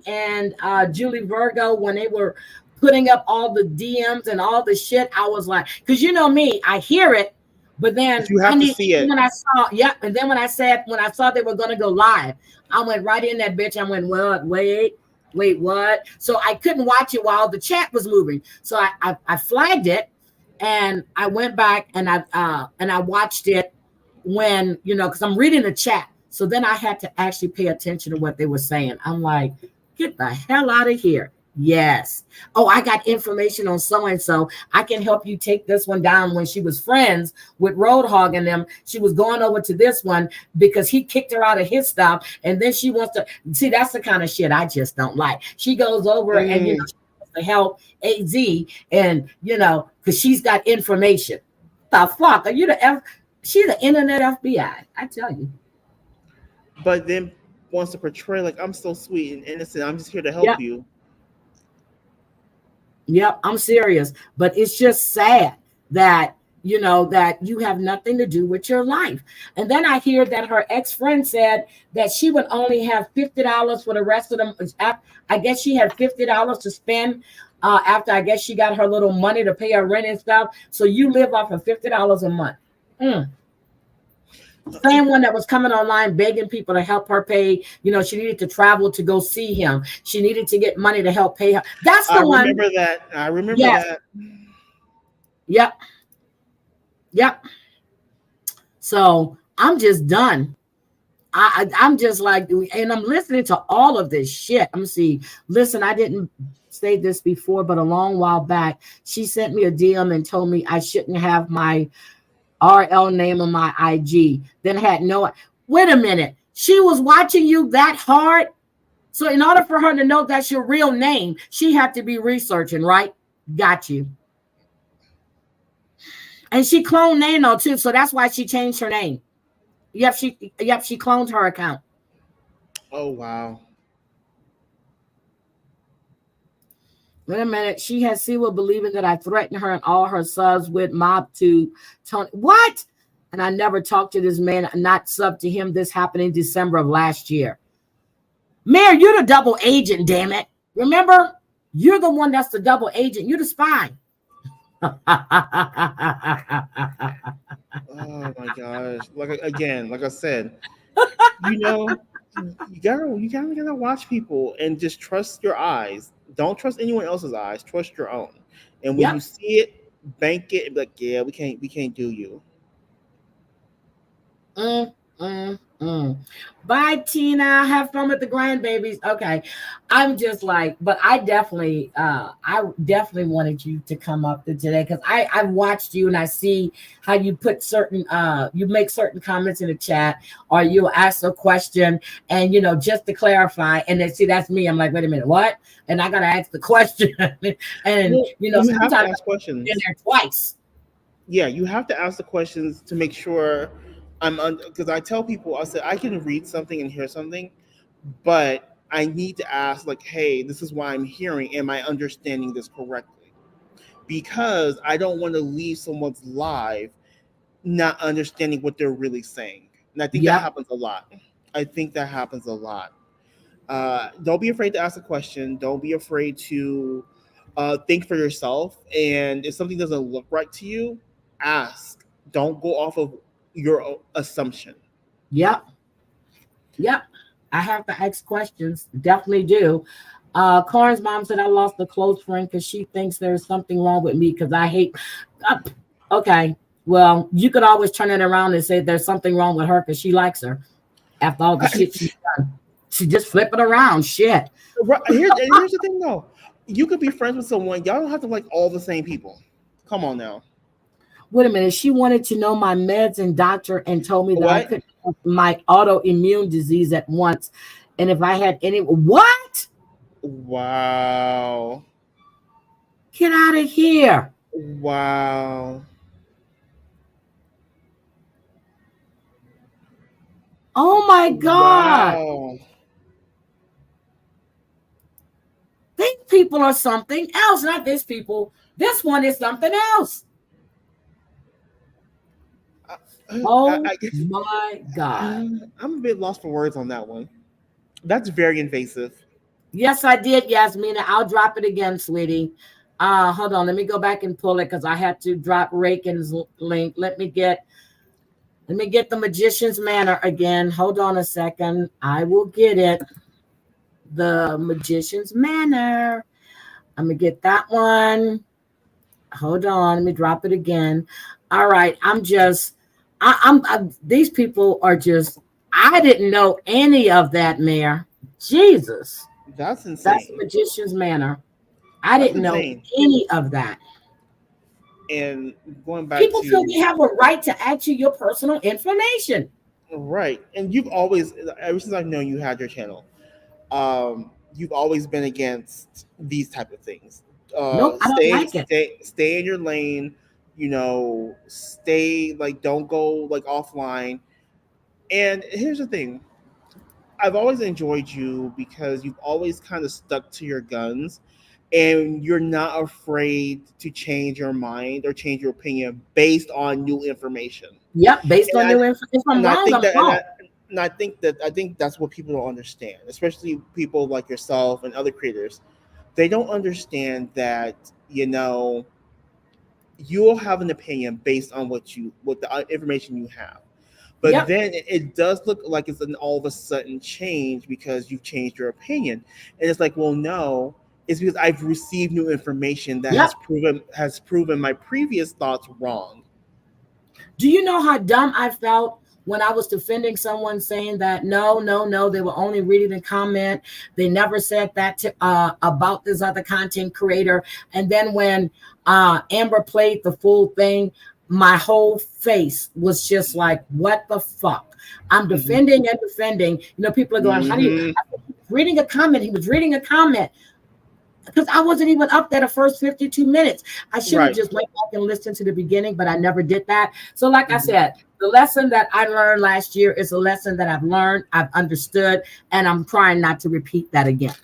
and Julie Virgo, when they were putting up all the DMs and all the shit, I was like, because you know me, I hear it, but then you have to see it. When I saw, and then when I saw they were gonna go live, I went right in that bitch. I went, well, wait, what? So I couldn't watch it while the chat was moving. So I flagged it. And I went back and I watched it when, because I'm reading the chat. So then I had to actually pay attention to what they were saying. I'm like, get the hell out of here. Yes. Oh, I got information on so-and-so. I can help you take this one down. When she was friends with Roadhog and them, she was going over to this one because he kicked her out of his stuff. And then she wants to see, that's the kind of shit I just don't like. She goes over and, to help AZ and because she's got information. The fuck are you she's the internet FBI, I tell you. But then wants to portray like I'm so sweet and innocent, I'm just here to help you. Yep, I'm serious. But it's just sad that that you have nothing to do with your life. And then I hear that her ex-friend said that she would only have $50 for the rest of them. I guess she had $50 to spend after I guess she got her little money to pay her rent and stuff. So you live off of $50 a month. Same one that was coming online begging people to help her pay. She needed to travel to go see him. She needed to get money to help pay her. That's the one. I remember that. Yep. Yep. So I'm just done. I'm just like, and I'm listening to all of this shit. I'm see. Listen, I didn't say this before, but a long while back, she sent me a DM and told me I shouldn't have my RL name on my IG. Then had no. Wait a minute. She was watching you that hard. So in order for her to know that's your real name, she had to be researching, right? Got you. And she cloned Nano too, so that's why she changed her name. She cloned her account. Oh wow. Wait a minute. She has Siwa believing that I threatened her and all her subs with mob to Tony. What? And I never talked to this man, not sub to him. This happened in December of last year. Mayor, you're the double agent, damn it. Remember? You're the one that's the double agent. You're the spy. Oh my gosh. Like again, like I said, you know, you gotta watch people and just trust your eyes. Don't trust anyone else's eyes. Trust your own. And when you Yep. see it, bank it and be like, yeah, we can't do you. Mm, mm. Bye, Tina. Have fun with the grandbabies. Okay. I'm just like, but I definitely wanted you to come up today because I watched you and I see how you put certain you make certain comments in the chat or you ask a question and just to clarify and then see that's me. I'm like, wait a minute, what? And I gotta ask the question. And Well, you have to sometimes ask I'm in questions. there twice. Yeah, you have to ask the questions to make sure because I tell people I said I can read something and hear something, but I need to ask like, hey, this is why I'm hearing. Am I understanding this correctly? Because I don't want to leave someone's live not understanding what they're really saying. And I think that Yep. happens a lot. I think that happens a lot. Don't be afraid to ask a question. Don't be afraid to think for yourself. And if something doesn't look right to you, ask. Don't go off of your assumption. Yep. Yep. I have to ask questions. Definitely do. Karen's mom said I lost a close friend because she thinks there's something wrong with me because I hate. Uh, okay. Well, you could always turn it around and say there's something wrong with her because she likes her after all the shit she's done. She just flip it around. Shit. Here's the thing though. You could be friends with someone. Y'all don't have to like all the same people. Come on now. Wait a minute. She wanted to know my meds and doctor and told me that I What? couldn't have my autoimmune disease at once. And if I had any, what? Wow. Get out of here. Wow. Oh my God. Wow. These people are something else, not this people. This one is something else. Oh I my God. I'm a bit lost for words on that one. That's very invasive. Yes, I did, Yasmina. I'll drop it again, sweetie. Hold on. Let me go back and pull it because I had to drop Raken's link. Let me get the Magician's Manor again. Hold on a second. I will get it. The Magician's Manor. I'm gonna get that one. Hold on. Let me drop it again. All right. These people are just, I didn't know any of that, Mayor. Jesus. That's That's the insane. Magician's Manor. I That's didn't know insane. any of that. And going back People feel to they have a right to ask you your personal information. right, and you've always, ever since I've known you had your channel, you've always been against these type of things. Nope, I don't like it. Stay in your lane. Stay like don't go like offline. And here's the thing: I've always enjoyed you because you've always kind of stuck to your guns and you're not afraid to change your mind or change your opinion based on new information. Yep, based And on new information. If I'm and I wrong, think I'm that wrong. I think that's what people don't understand, especially people like yourself and other creators. They don't understand that, you'll have an opinion based on what the information you have. But Yep, then it does look like it's an all of a sudden change because you've changed your opinion. And it's like, well, no, it's because I've received new information that yep. has proven my previous thoughts wrong. Do you know how dumb I felt when I was defending someone saying that no, they were only reading the comment. They never said that about this other content creator. And then when Amber played the full thing, my whole face was just like, what the fuck? I'm defending and defending. You know, people are going, how do you reading a comment? He was reading a comment. Because I wasn't even up there the first 52 minutes. I should have just went back and listened to the beginning, but I never did that. So like I said, the lesson that I learned last year is a lesson that I've learned, I've understood, and I'm trying not to repeat that again.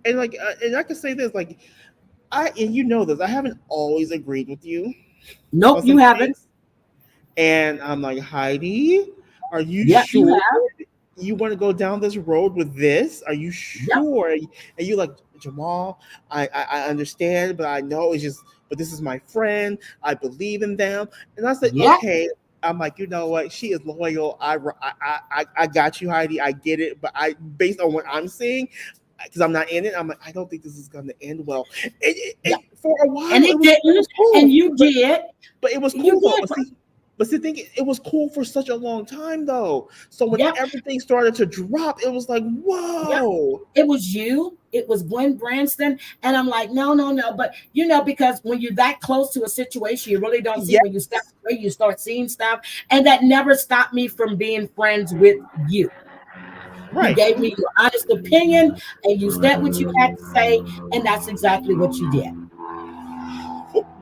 And like, and I can say this, like, and you know this, I haven't always agreed with you. Nope, you haven't. And I'm like, Heidi, are you sure you want to go down this road with this? Are you sure? Yep. And you like, Jamal, I understand, but I know it's just, but this is my friend. I believe in them. And I said, okay. I'm like, you know what? She is loyal. I got you, Heidi. I get it. But based on what I'm seeing, because I'm not in it, I'm like, I don't think this is going to end well. For a while, and it didn't. Cool. And you did. But it was cool though. But the thing, it was cool for such a long time though. So when everything started to drop, it was like, whoa. It was you. It was Gwen Branston. And I'm like, no. But you know, because when you're that close to a situation, you really don't see when you step away, you start seeing stuff. And that never stopped me from being friends with you. You gave me your honest opinion and you said what you had to say. And that's exactly what you did.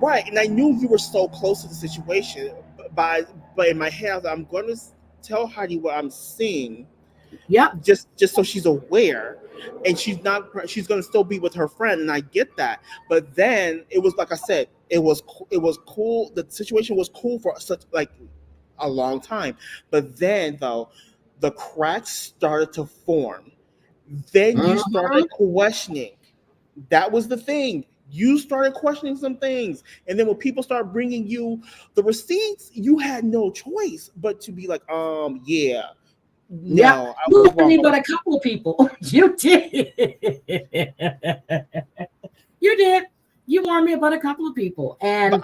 Right. And I knew you were so close to the situation. But in my head, I'm going to tell Heidi what I'm seeing. Just so she's aware, and she's going to still be with her friend, and I get that. But then it was like I said, it was cool. The situation was cool for such like a long time. But then though, the cracks started to form. Then you started questioning. That was the thing. You started questioning some things. And then when people start bringing you the receipts, you had no choice but to be like, yeah. No, you weren't me but a couple of people. You did. You did. You weren't me but a couple of people. And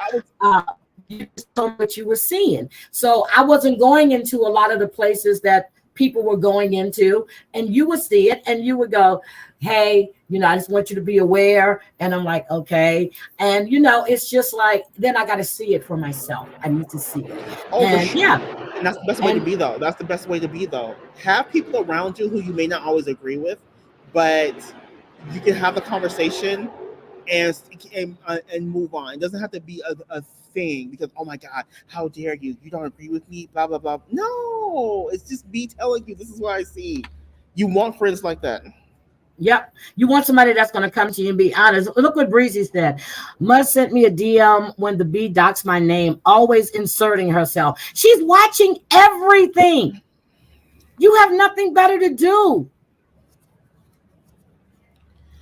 you just told me what you were seeing. So I wasn't going into a lot of the places that people were going into, and you would see it and you would go, hey, you know, I just want you to be aware. And I'm like, okay. And you know, it's just like, then I got to see it for myself. I need to see it. And and that's the best way to be though. That's the best way to be though. Have people around you who you may not always agree with, but you can have the conversation and move on. It doesn't have to be a thing because, oh my God, how dare you? You don't agree with me, blah, blah, blah. No, it's just me telling you, this is what I see. You want friends like that. Yep. You want somebody that's going to come to you and be honest. Look what Breezy said. Mud sent me a DM when the bee docs my name, always inserting herself. She's watching everything. You have nothing better to do.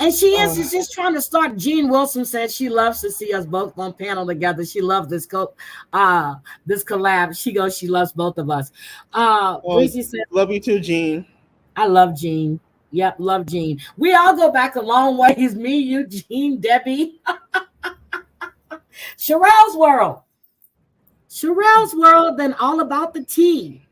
And she is just trying to start. Jean Wilson said she loves to see us both on panel together. She loves this this collab. She goes, she loves both of us. Breezy said, love you too, Jean. I love Jean. Yep, love Jean. We all go back a long ways. Me, you, Jean, Debbie. Sherelle's World. Sherelle's World, then all about the tea.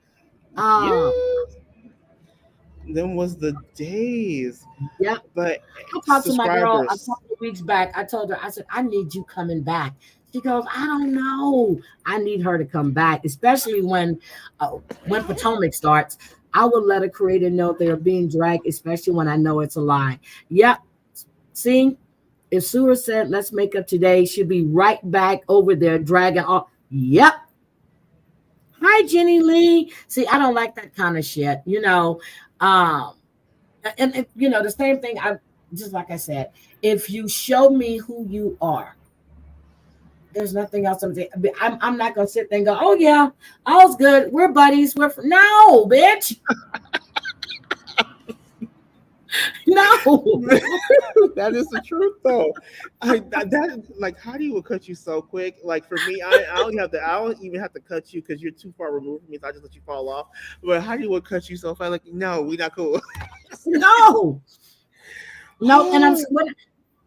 Them was the days. Yeah. But I talked to my girl a couple of weeks back. I told her, I said, I need you coming back. She goes, I don't know. I need her to come back, especially when Potomac starts. I will let a creator know they're being dragged, especially when I know it's a lie. Yep. See, if Sura said, let's make up today, she'll be right back over there dragging off. Yep. Hi, Jenny Lee. See, I don't like that kind of shit, you know. And you know, the same thing, just like I said, if you show me who you are, there's nothing else I'm not gonna sit there and go, oh yeah, all's good, we're buddies, no, bitch. No. That is the truth though. That like Heidi will cut you so quick. Like for me, I don't even have to cut you because you're too far removed from me, so I just let you fall off. But Heidi will cut you so fast, like, no, we not cool. No,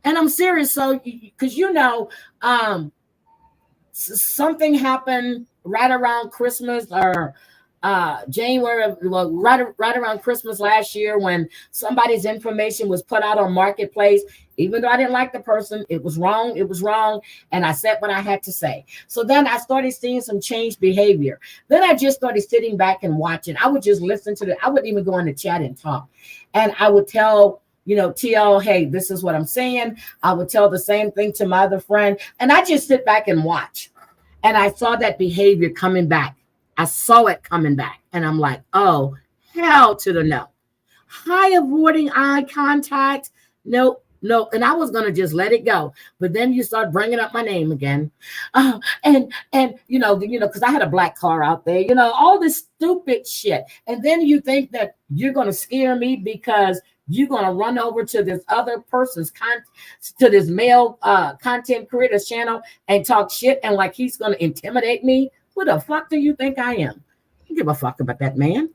and I'm serious. So because you know, something happened right around Christmas or January, well, right around Christmas last year, when somebody's information was put out on Marketplace. Even though I didn't like the person, it was wrong. It was wrong, and I said what I had to say. So then I started seeing some changed behavior. Then I just started sitting back and watching. I would just listen to I wouldn't even go in the chat and talk, and I would tell. TL, hey, this is what I'm saying. I would tell the same thing to my other friend, and I just sit back and watch. And I saw that behavior coming back. I saw it coming back. And I'm like, oh, hell to the no. High avoiding eye contact. Nope. No, and I was gonna just let it go, but then you start bringing up my name again, and because I had a black car out there, all this stupid shit, and then you think that you're gonna scare me because you're gonna run over to this other person's to this male content creator's channel and talk shit, and like he's gonna intimidate me. Who the fuck do you think I am? I don't give a fuck about that man.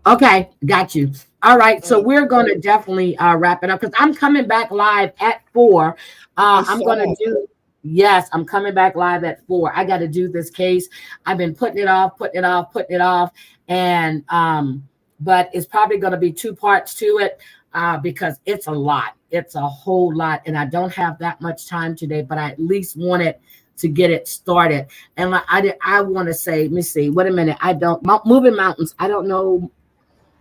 Okay, got you. All right, so we're going to definitely wrap it up because I'm coming back live at 4. I'm going to do, yes, I'm coming back live at 4. I got to do this case. I've been putting it off, and but it's probably going to be 2 parts to it because it's a lot. It's a whole lot, and I don't have that much time today, but I at least wanted to get it started. And I want to say, let me see, wait a minute. Moving Mountains, I don't know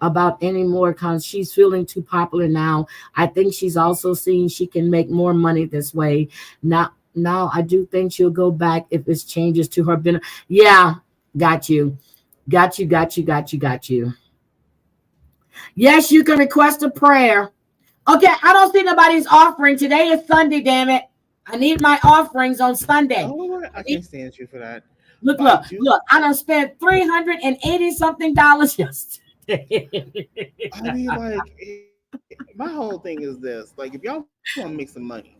about anymore because she's feeling too popular now. I think she's also seeing she can make more money this way. Now I do think she'll go back if this changes to her benefit. Yeah, got you. Yes, you can request a prayer. Okay, I don't see nobody's offering. Today is Sunday, damn it. I need my offerings on Sunday. Oh, I can't stand you for that. Look, I done spent $380 something yesterday. I mean, like, my whole thing is this: like, if y'all want to make some money,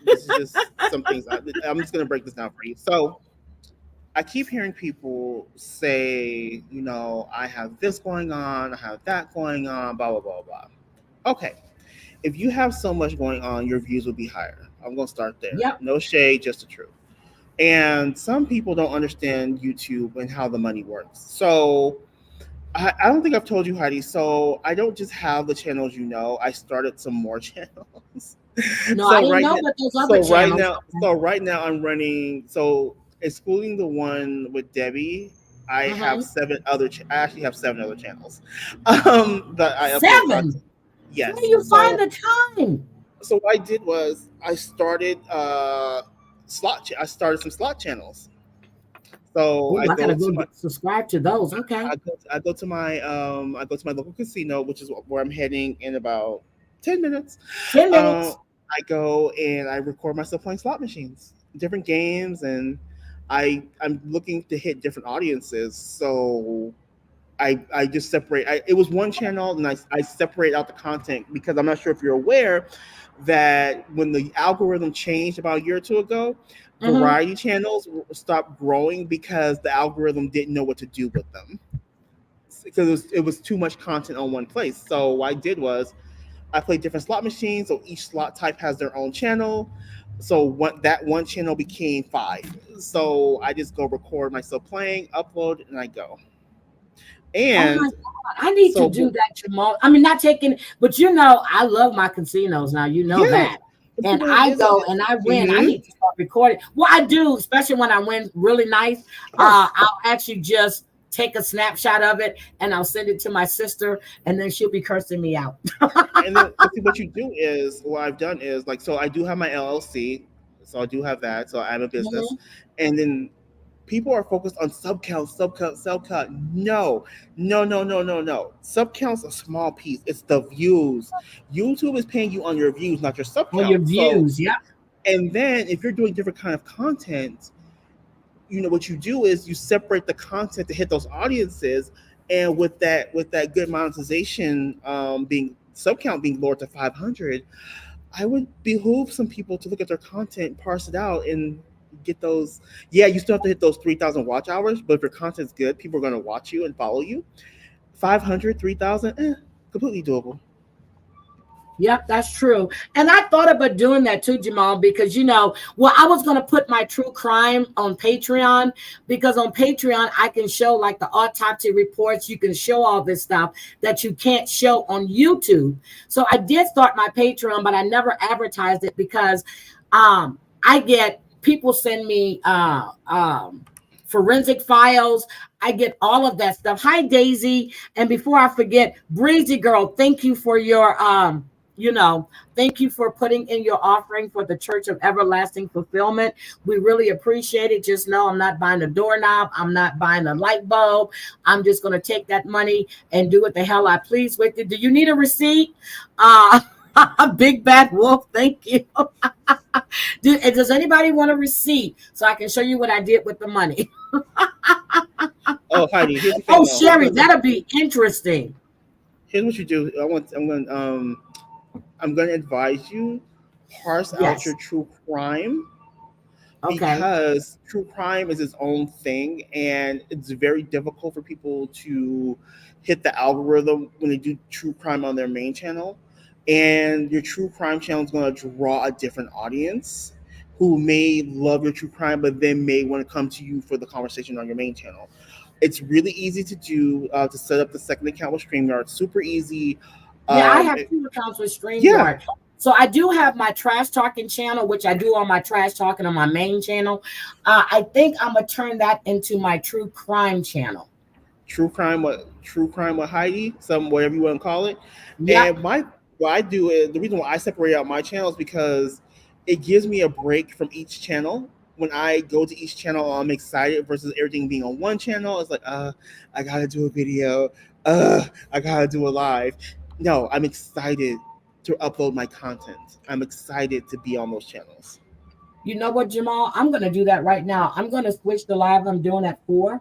this is just some things. I'm just gonna break this down for you. So, I keep hearing people say, I have this going on, I have that going on, blah blah blah blah. Okay, if you have so much going on, your views will be higher. I'm gonna start there. Yep. No shade, just the truth. And some people don't understand YouTube and how the money works. So I don't think I've told you, Heidi. So I don't just have the channels, I started some more channels. No, I didn't know about those other channels. Right now I'm running. So excluding the one with Debbie, I have 7 other. I actually have 7 other channels. That I 7. Yes. Where do you find the time? So what I did was I started I started some slot channels. So I gotta go subscribe to those. Okay. I go to my local casino, which is where I'm heading in about 10 minutes. 10 minutes. I go and I record myself playing slot machines, different games, and I'm looking to hit different audiences. So I just separate. It was one channel, and I separate out the content because I'm not sure if you're aware that when the algorithm changed about a year or 2 ago, variety channels stopped growing because the algorithm didn't know what to do with them because it was too much content on one place. So what I did was I played different slot machines, so each slot type has their own channel. So that one channel became 5. So I just go record myself playing, upload, and I go. And oh my God, I need to do that tomorrow. I mean, not taking, but I love my casinos now. That. And I go and I win. I need to start recording. Well, I do, especially when I win really nice. I'll actually just take a snapshot of it and I'll send it to my sister, and then she'll be cursing me out. And then what you do is, what I've done is so I do have my LLC, so I do have that. So I'm a business, and then people are focused on sub count. No. Sub count's a small piece. It's the views. YouTube is paying you on your views, not your sub count. Your views, yeah. And then if you're doing different kind of content, what you do is you separate the content to hit those audiences. And with that good monetization being sub count being lowered to 500, I would behoove some people to look at their content, parse it out, and get those. Yeah, you still have to hit those 3,000 watch hours, but if your content's good, people are going to watch you and follow you. 500, 3,000, completely doable. Yep, that's true. And I thought about doing that too, Jamal, because I was going to put my true crime on Patreon, because on Patreon I can show like the autopsy reports. You can show all this stuff that you can't show on YouTube. So I did start my Patreon, but I never advertised it because I get people send me forensic files. I get all of that stuff. Hi, Daisy. And before I forget, Breezy Girl, thank you for your thank you for putting in your offering for the Church of Everlasting Fulfillment. We really appreciate it. Just know I'm not buying a doorknob. I'm not buying a light bulb. I'm just going to take that money and do what the hell I please with it. Do you need a receipt? Big Bad Wolf, thank you. Does anybody want a receipt so I can show you what I did with the money? Oh, Heidi, here's the thing. Oh, Sherry, that'll be interesting. Here's what you do. I'm going to advise you parse out your Yes. true crime, Okay. because true crime is its own thing, and it's very difficult for people to hit the algorithm when they do true crime on their main channel. And your true crime channel is going to draw a different audience who may love your true crime, but then may want to come to you for the conversation on your main channel. It's really easy to do, to set up the second account with StreamYard. Super easy. Yeah, I Um, have two accounts with yeah, StreamYard. So I do have my trash talking channel, which I do on my trash talking on my main channel. I think I'm gonna turn that into my true crime channel. true crime with Heidi, some whatever you want to call it. Yep. And my what I do is, the reason why I separate out my channels, because it gives me a break from each channel. When I go to each channel, I'm excited versus everything being on one channel. It's like, I gotta do a video, I gotta do a live. No, I'm excited to upload my content. I'm excited to be on those channels. You know what, Jamal? I'm gonna do that right now. I'm gonna switch the live I'm doing at 4.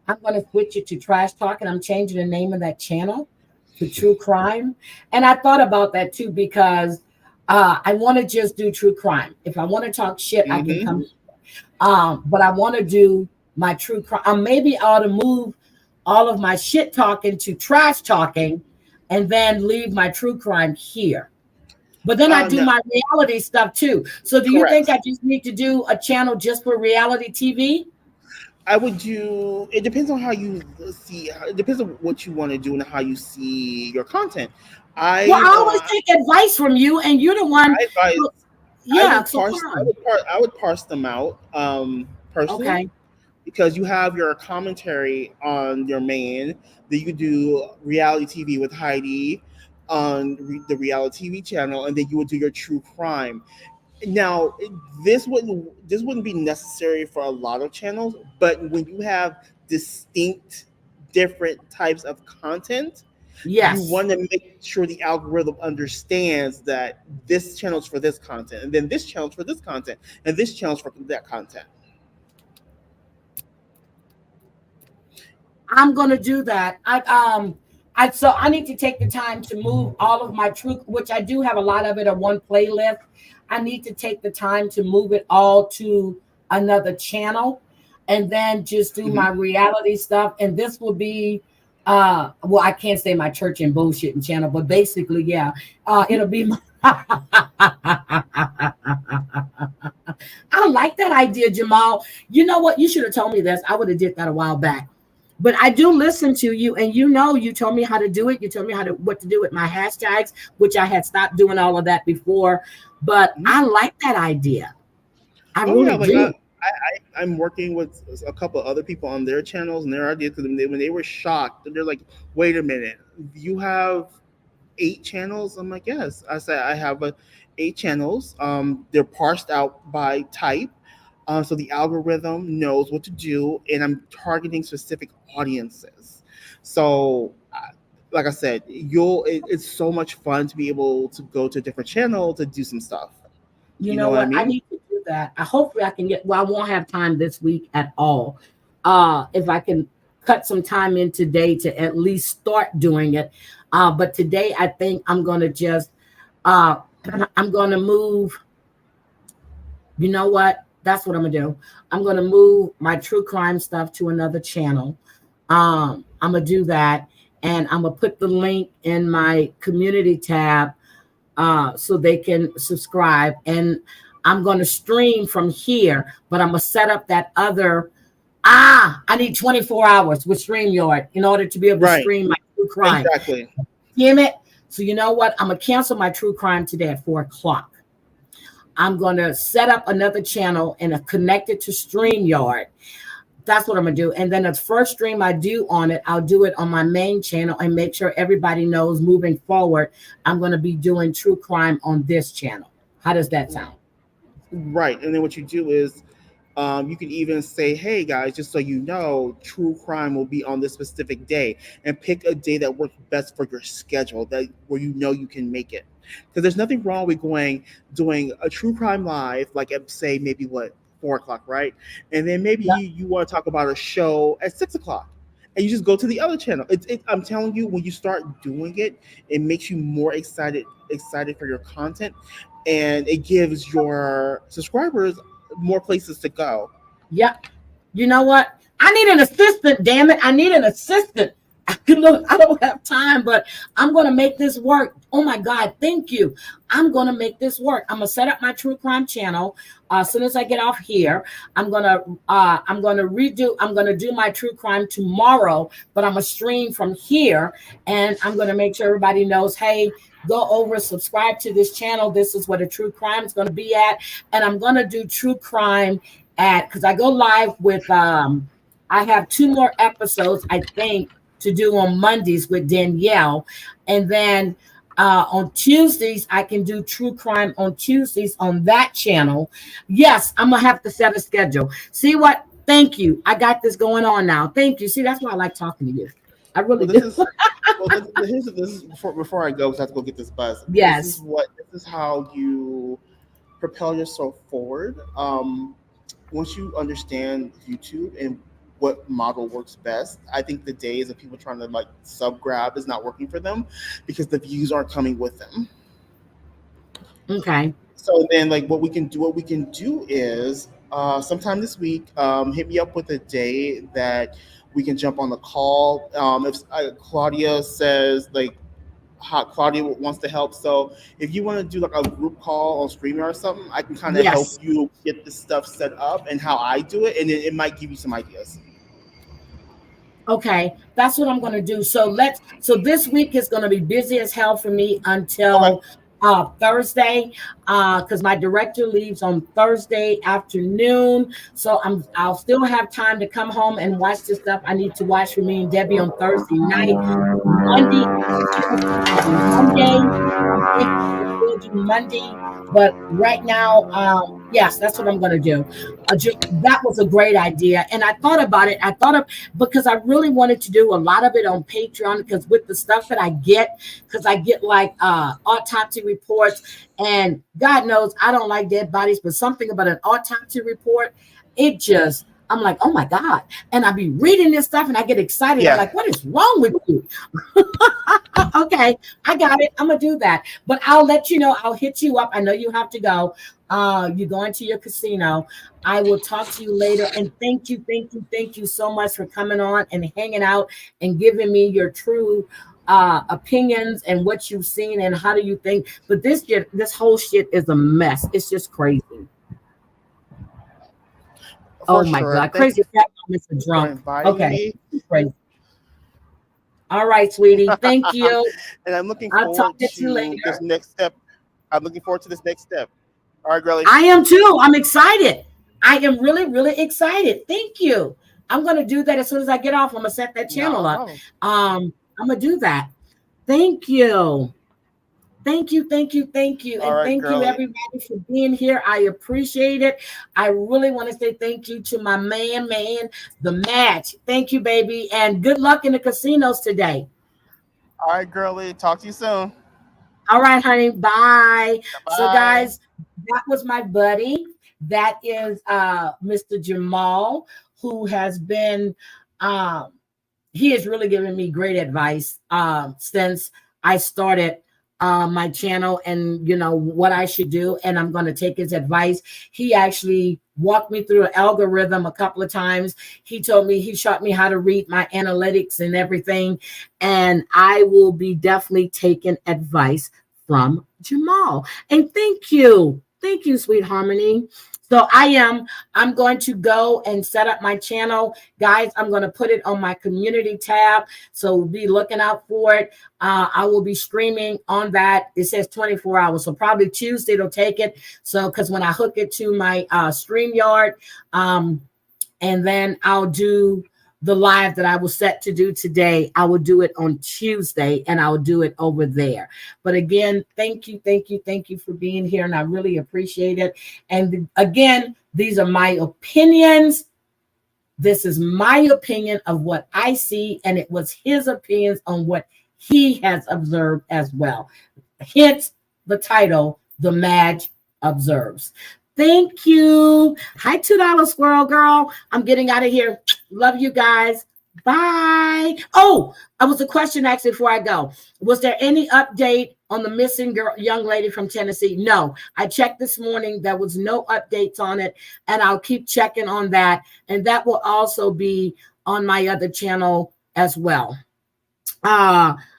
I'm gonna switch it to trash talk, and I'm changing the name of that channel to true crime. And I thought about that too, because I want to just do true crime. If I want to talk shit, I can Hmm. come. But I want to do my true crime. Maybe I ought to move all of my shit talking to trash talking, and then leave my true crime here. But then I do No, my reality stuff too. So do you think correct. I just need to do a channel just for reality TV? I would do. It depends on how you see. It depends on what you want to do and how you see your content. Well, I I always uh, take advice from you, and you're the one. I advise. I Yeah. would So parse. fine. I would parse them out. Personally, Okay. because you have your commentary on your main. Then you do reality TV with Heidi on the reality TV channel, and then you would do your true crime. Now, this wouldn't be necessary for a lot of channels, but when you have distinct, different types of content, you Yes. want to make sure the algorithm understands that this channel's for this content, and then this channel's for this content, and this channel's for that content. I'm gonna do that. I need to take the time to move all of my truth, which I do have a lot of it on one playlist. I need to take the time to move it all to another channel, and then just do Hmm. my reality stuff. And this will be well, I can't say my church and bullshitting channel, but basically, yeah, it'll be my I like that idea, Jamal. You know what? You should have told me this. I would have did that a while back. But I do listen to you, and you told me how to do it. You told me what to do with my hashtags, which I had stopped doing all of that before. But I like that idea. I Oh yeah, really do. I'm working with a couple of other people on their channels and their ideas, because when they were shocked, they're like, "Wait a minute, you have 8 channels?" I'm like, "Yes." I said I have 8 channels. They're parsed out by type, so the algorithm knows what to do, and I'm targeting specific audiences. So. Like I said, it's so much fun to be able to go to a different channel to do some stuff. You You know know what I what? I mean? need to do that. Hopefully I can get. Well, I won't have time this week at all. If I can cut some time in today to at least start doing it. But today I think I'm gonna just. Uh, I'm gonna move. You know what? That's what I'm gonna do. I'm gonna move my true crime stuff to another channel. I'm gonna do that, and I'm gonna put the link in my community tab. so they can subscribe. And I'm going to stream from here, but I'm going to set up that other. I need 24 hours with StreamYard in order to be able to Right. stream my true crime. Exactly. Damn it. So you know what? I'm going to cancel my true crime today at 4:00. I'm going to set up another channel and connect it to StreamYard. That's what I'm going to do. And then the first stream I do on it, I'll do it on my main channel and make sure everybody knows moving forward, I'm going to be doing true crime on this channel. How does that sound? Right. And then what you do is you can even say, hey guys, just so you know, true crime will be on this specific day, and pick a day that works best for your schedule, that where you know you can make it. Because there's nothing wrong with doing a true crime live, like at say maybe 4:00, right? And then maybe Yeah. you want to talk about a show at 6:00. And you just go to the other channel. I'm telling you, when you start doing it, it makes you more excited for your content, and it gives your subscribers more places to go. Yep. You know what? I need an assistant, damn it. I need an assistant. Look, I don't have time, but I'm going to make this work. Oh my God. Thank you. I'm going to make this work. I'm going to set up my true crime channel. As soon as I get off here, I'm going to do my true crime tomorrow, but I'm going to stream from here, and I'm going to make sure everybody knows, hey, go over, subscribe to this channel. This is what a true crime is going to be at. And I'm going to do true crime because I go live with, I have 2 more episodes, I think, to do on Mondays with Danielle. And then on Tuesdays, I can do true crime on Tuesdays on that channel. Yes, I'm going to have to set a schedule. See what? Thank you. I got this going on now. Thank you. See, that's why I like talking to you. I really do. This is before I go, because I have to go get this bus. Yes. This is how you propel yourself forward. Once you understand YouTube and what model works best, I think the days of people trying to like sub grab is not working for them, because the views aren't coming with them. Okay. So then, like, what we can do is sometime this week, hit me up with a day that we can jump on the call. If Claudia says like how Claudia wants to help, so if you want to do like a group call on StreamYard or something, I can kind of help you get this stuff set up and how I do it, and it might give you some ideas. Okay, that's what I'm going to do. So this week is going to be busy as hell for me until Thursday, because my director leaves on Thursday afternoon. So I'll still have time to come home and watch the stuff I need to watch for me and Debbie on Thursday night. Monday, but right now, yes, that's what I'm going to do. That was a great idea, and I thought about it. Because I really wanted to do a lot of it on Patreon, because with the stuff that I get, because I get like autopsy reports, and God knows I don't like dead bodies, but something about an autopsy report, I'm like, oh my God. And I be reading this stuff and I get excited. Yeah. I'm like, what is wrong with you? Okay, I got it. I'm going to do that. But I'll let you know. I'll hit you up. I know you have to go. You're going to your casino. I will talk to you later. And thank you so much for coming on and hanging out and giving me your true opinions and what you've seen and how do you think. But this whole shit is a mess. It's just crazy. Oh my God, crazy. Mr. Drunk. Okay, crazy. All right, sweetie. Thank you. And I'm looking forward to this next step. I'm looking forward to this next step. All right, girlie. I am too. I'm excited. I am really, really excited. Thank you. I'm going to do that as soon as I get off. I'm going to set that channel up. I'm going to do that. Thank you. Thank you. And thank you, everybody, for being here. I appreciate it. I really want to say thank you to my man, the Mage. Thank you, baby. And good luck in the casinos today. All right, girlie. Talk to you soon. All right, honey. Bye. So, guys, that was my buddy. That is Mr. Jamal, who has been, he has really given me great advice since I started my channel and what I should do, and I'm going to take his advice. He actually walked me through an algorithm a couple of times. He taught me how to read my analytics and everything, and I will be definitely taking advice from Jamal. And thank you, sweet Harmony. So I'm going to go and set up my channel. Guys, I'm going to put it on my community tab. So be looking out for it. I will be streaming on that. It says 24 hours. So probably Tuesday it'll take it. So because when I hook it to my StreamYard, and then I'll do the live that I was set to do today. I will do it on Tuesday and I'll do it over there. But again, thank you for being here. And I really appreciate it. And again, these are my opinions. This is my opinion of what I see. And it was his opinions on what he has observed as well. Hence the title, The Mage Observes. Thank you. Hi, $2 squirrel girl. I'm getting out of here. Love you guys. Bye. Oh, I was a question actually before I go. Was there any update on the missing girl, young lady from Tennessee? No, I checked this morning. There was no updates on it, and I'll keep checking on that. And that will also be on my other channel as well.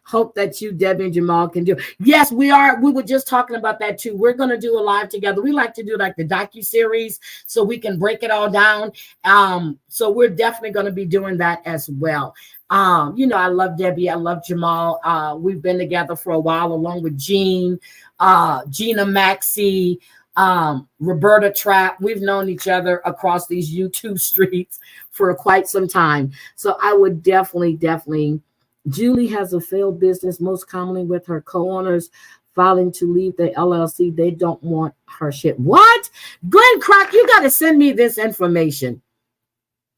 Hope that you, Debbie and Jamal, can do. Yes, we are. We were just talking about that too. We're going to do a live together. We like to do like the docu-series so we can break it all down. So we're definitely going to be doing that as well. You know, I love Debbie. I love Jamal. We've been together for a while along with Gina Maxey, Roberta Trapp. We've known each other across these YouTube streets for quite some time. So I would definitely. Julie has a failed business, most commonly with her co-owners filing to leave the LLC. They don't want her shit. What? Glenn Crock, you got to send me this information.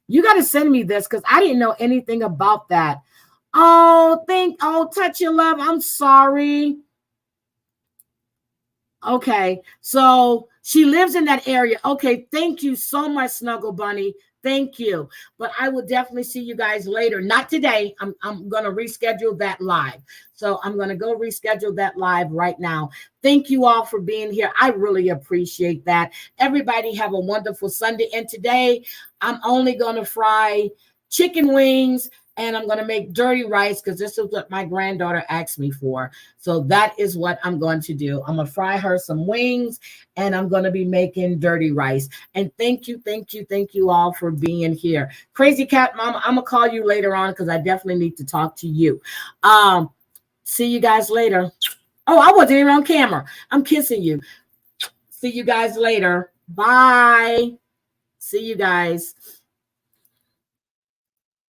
You got to send me this because I didn't know anything about that. Oh, touch your love. I'm sorry. Okay, so she lives in that area. Okay, thank you so much, Snuggle Bunny. Thank you. But I will definitely see you guys later. Not today. I'm going to reschedule that live. So I'm going to go reschedule that live right now. Thank you all for being here. I really appreciate that. Everybody have a wonderful Sunday. And today I'm only going to fry chicken wings and I'm going to make dirty rice because this is what my granddaughter asked me for. So that is what I'm going to do. I'm going to fry her some wings and I'm going to be making dirty rice. And thank you all for being here. Crazy Cat Mama, I'm going to call you later on because I definitely need to talk to you. See you guys later. Oh, I wasn't even on camera. I'm kissing you. See you guys later. Bye. See you guys.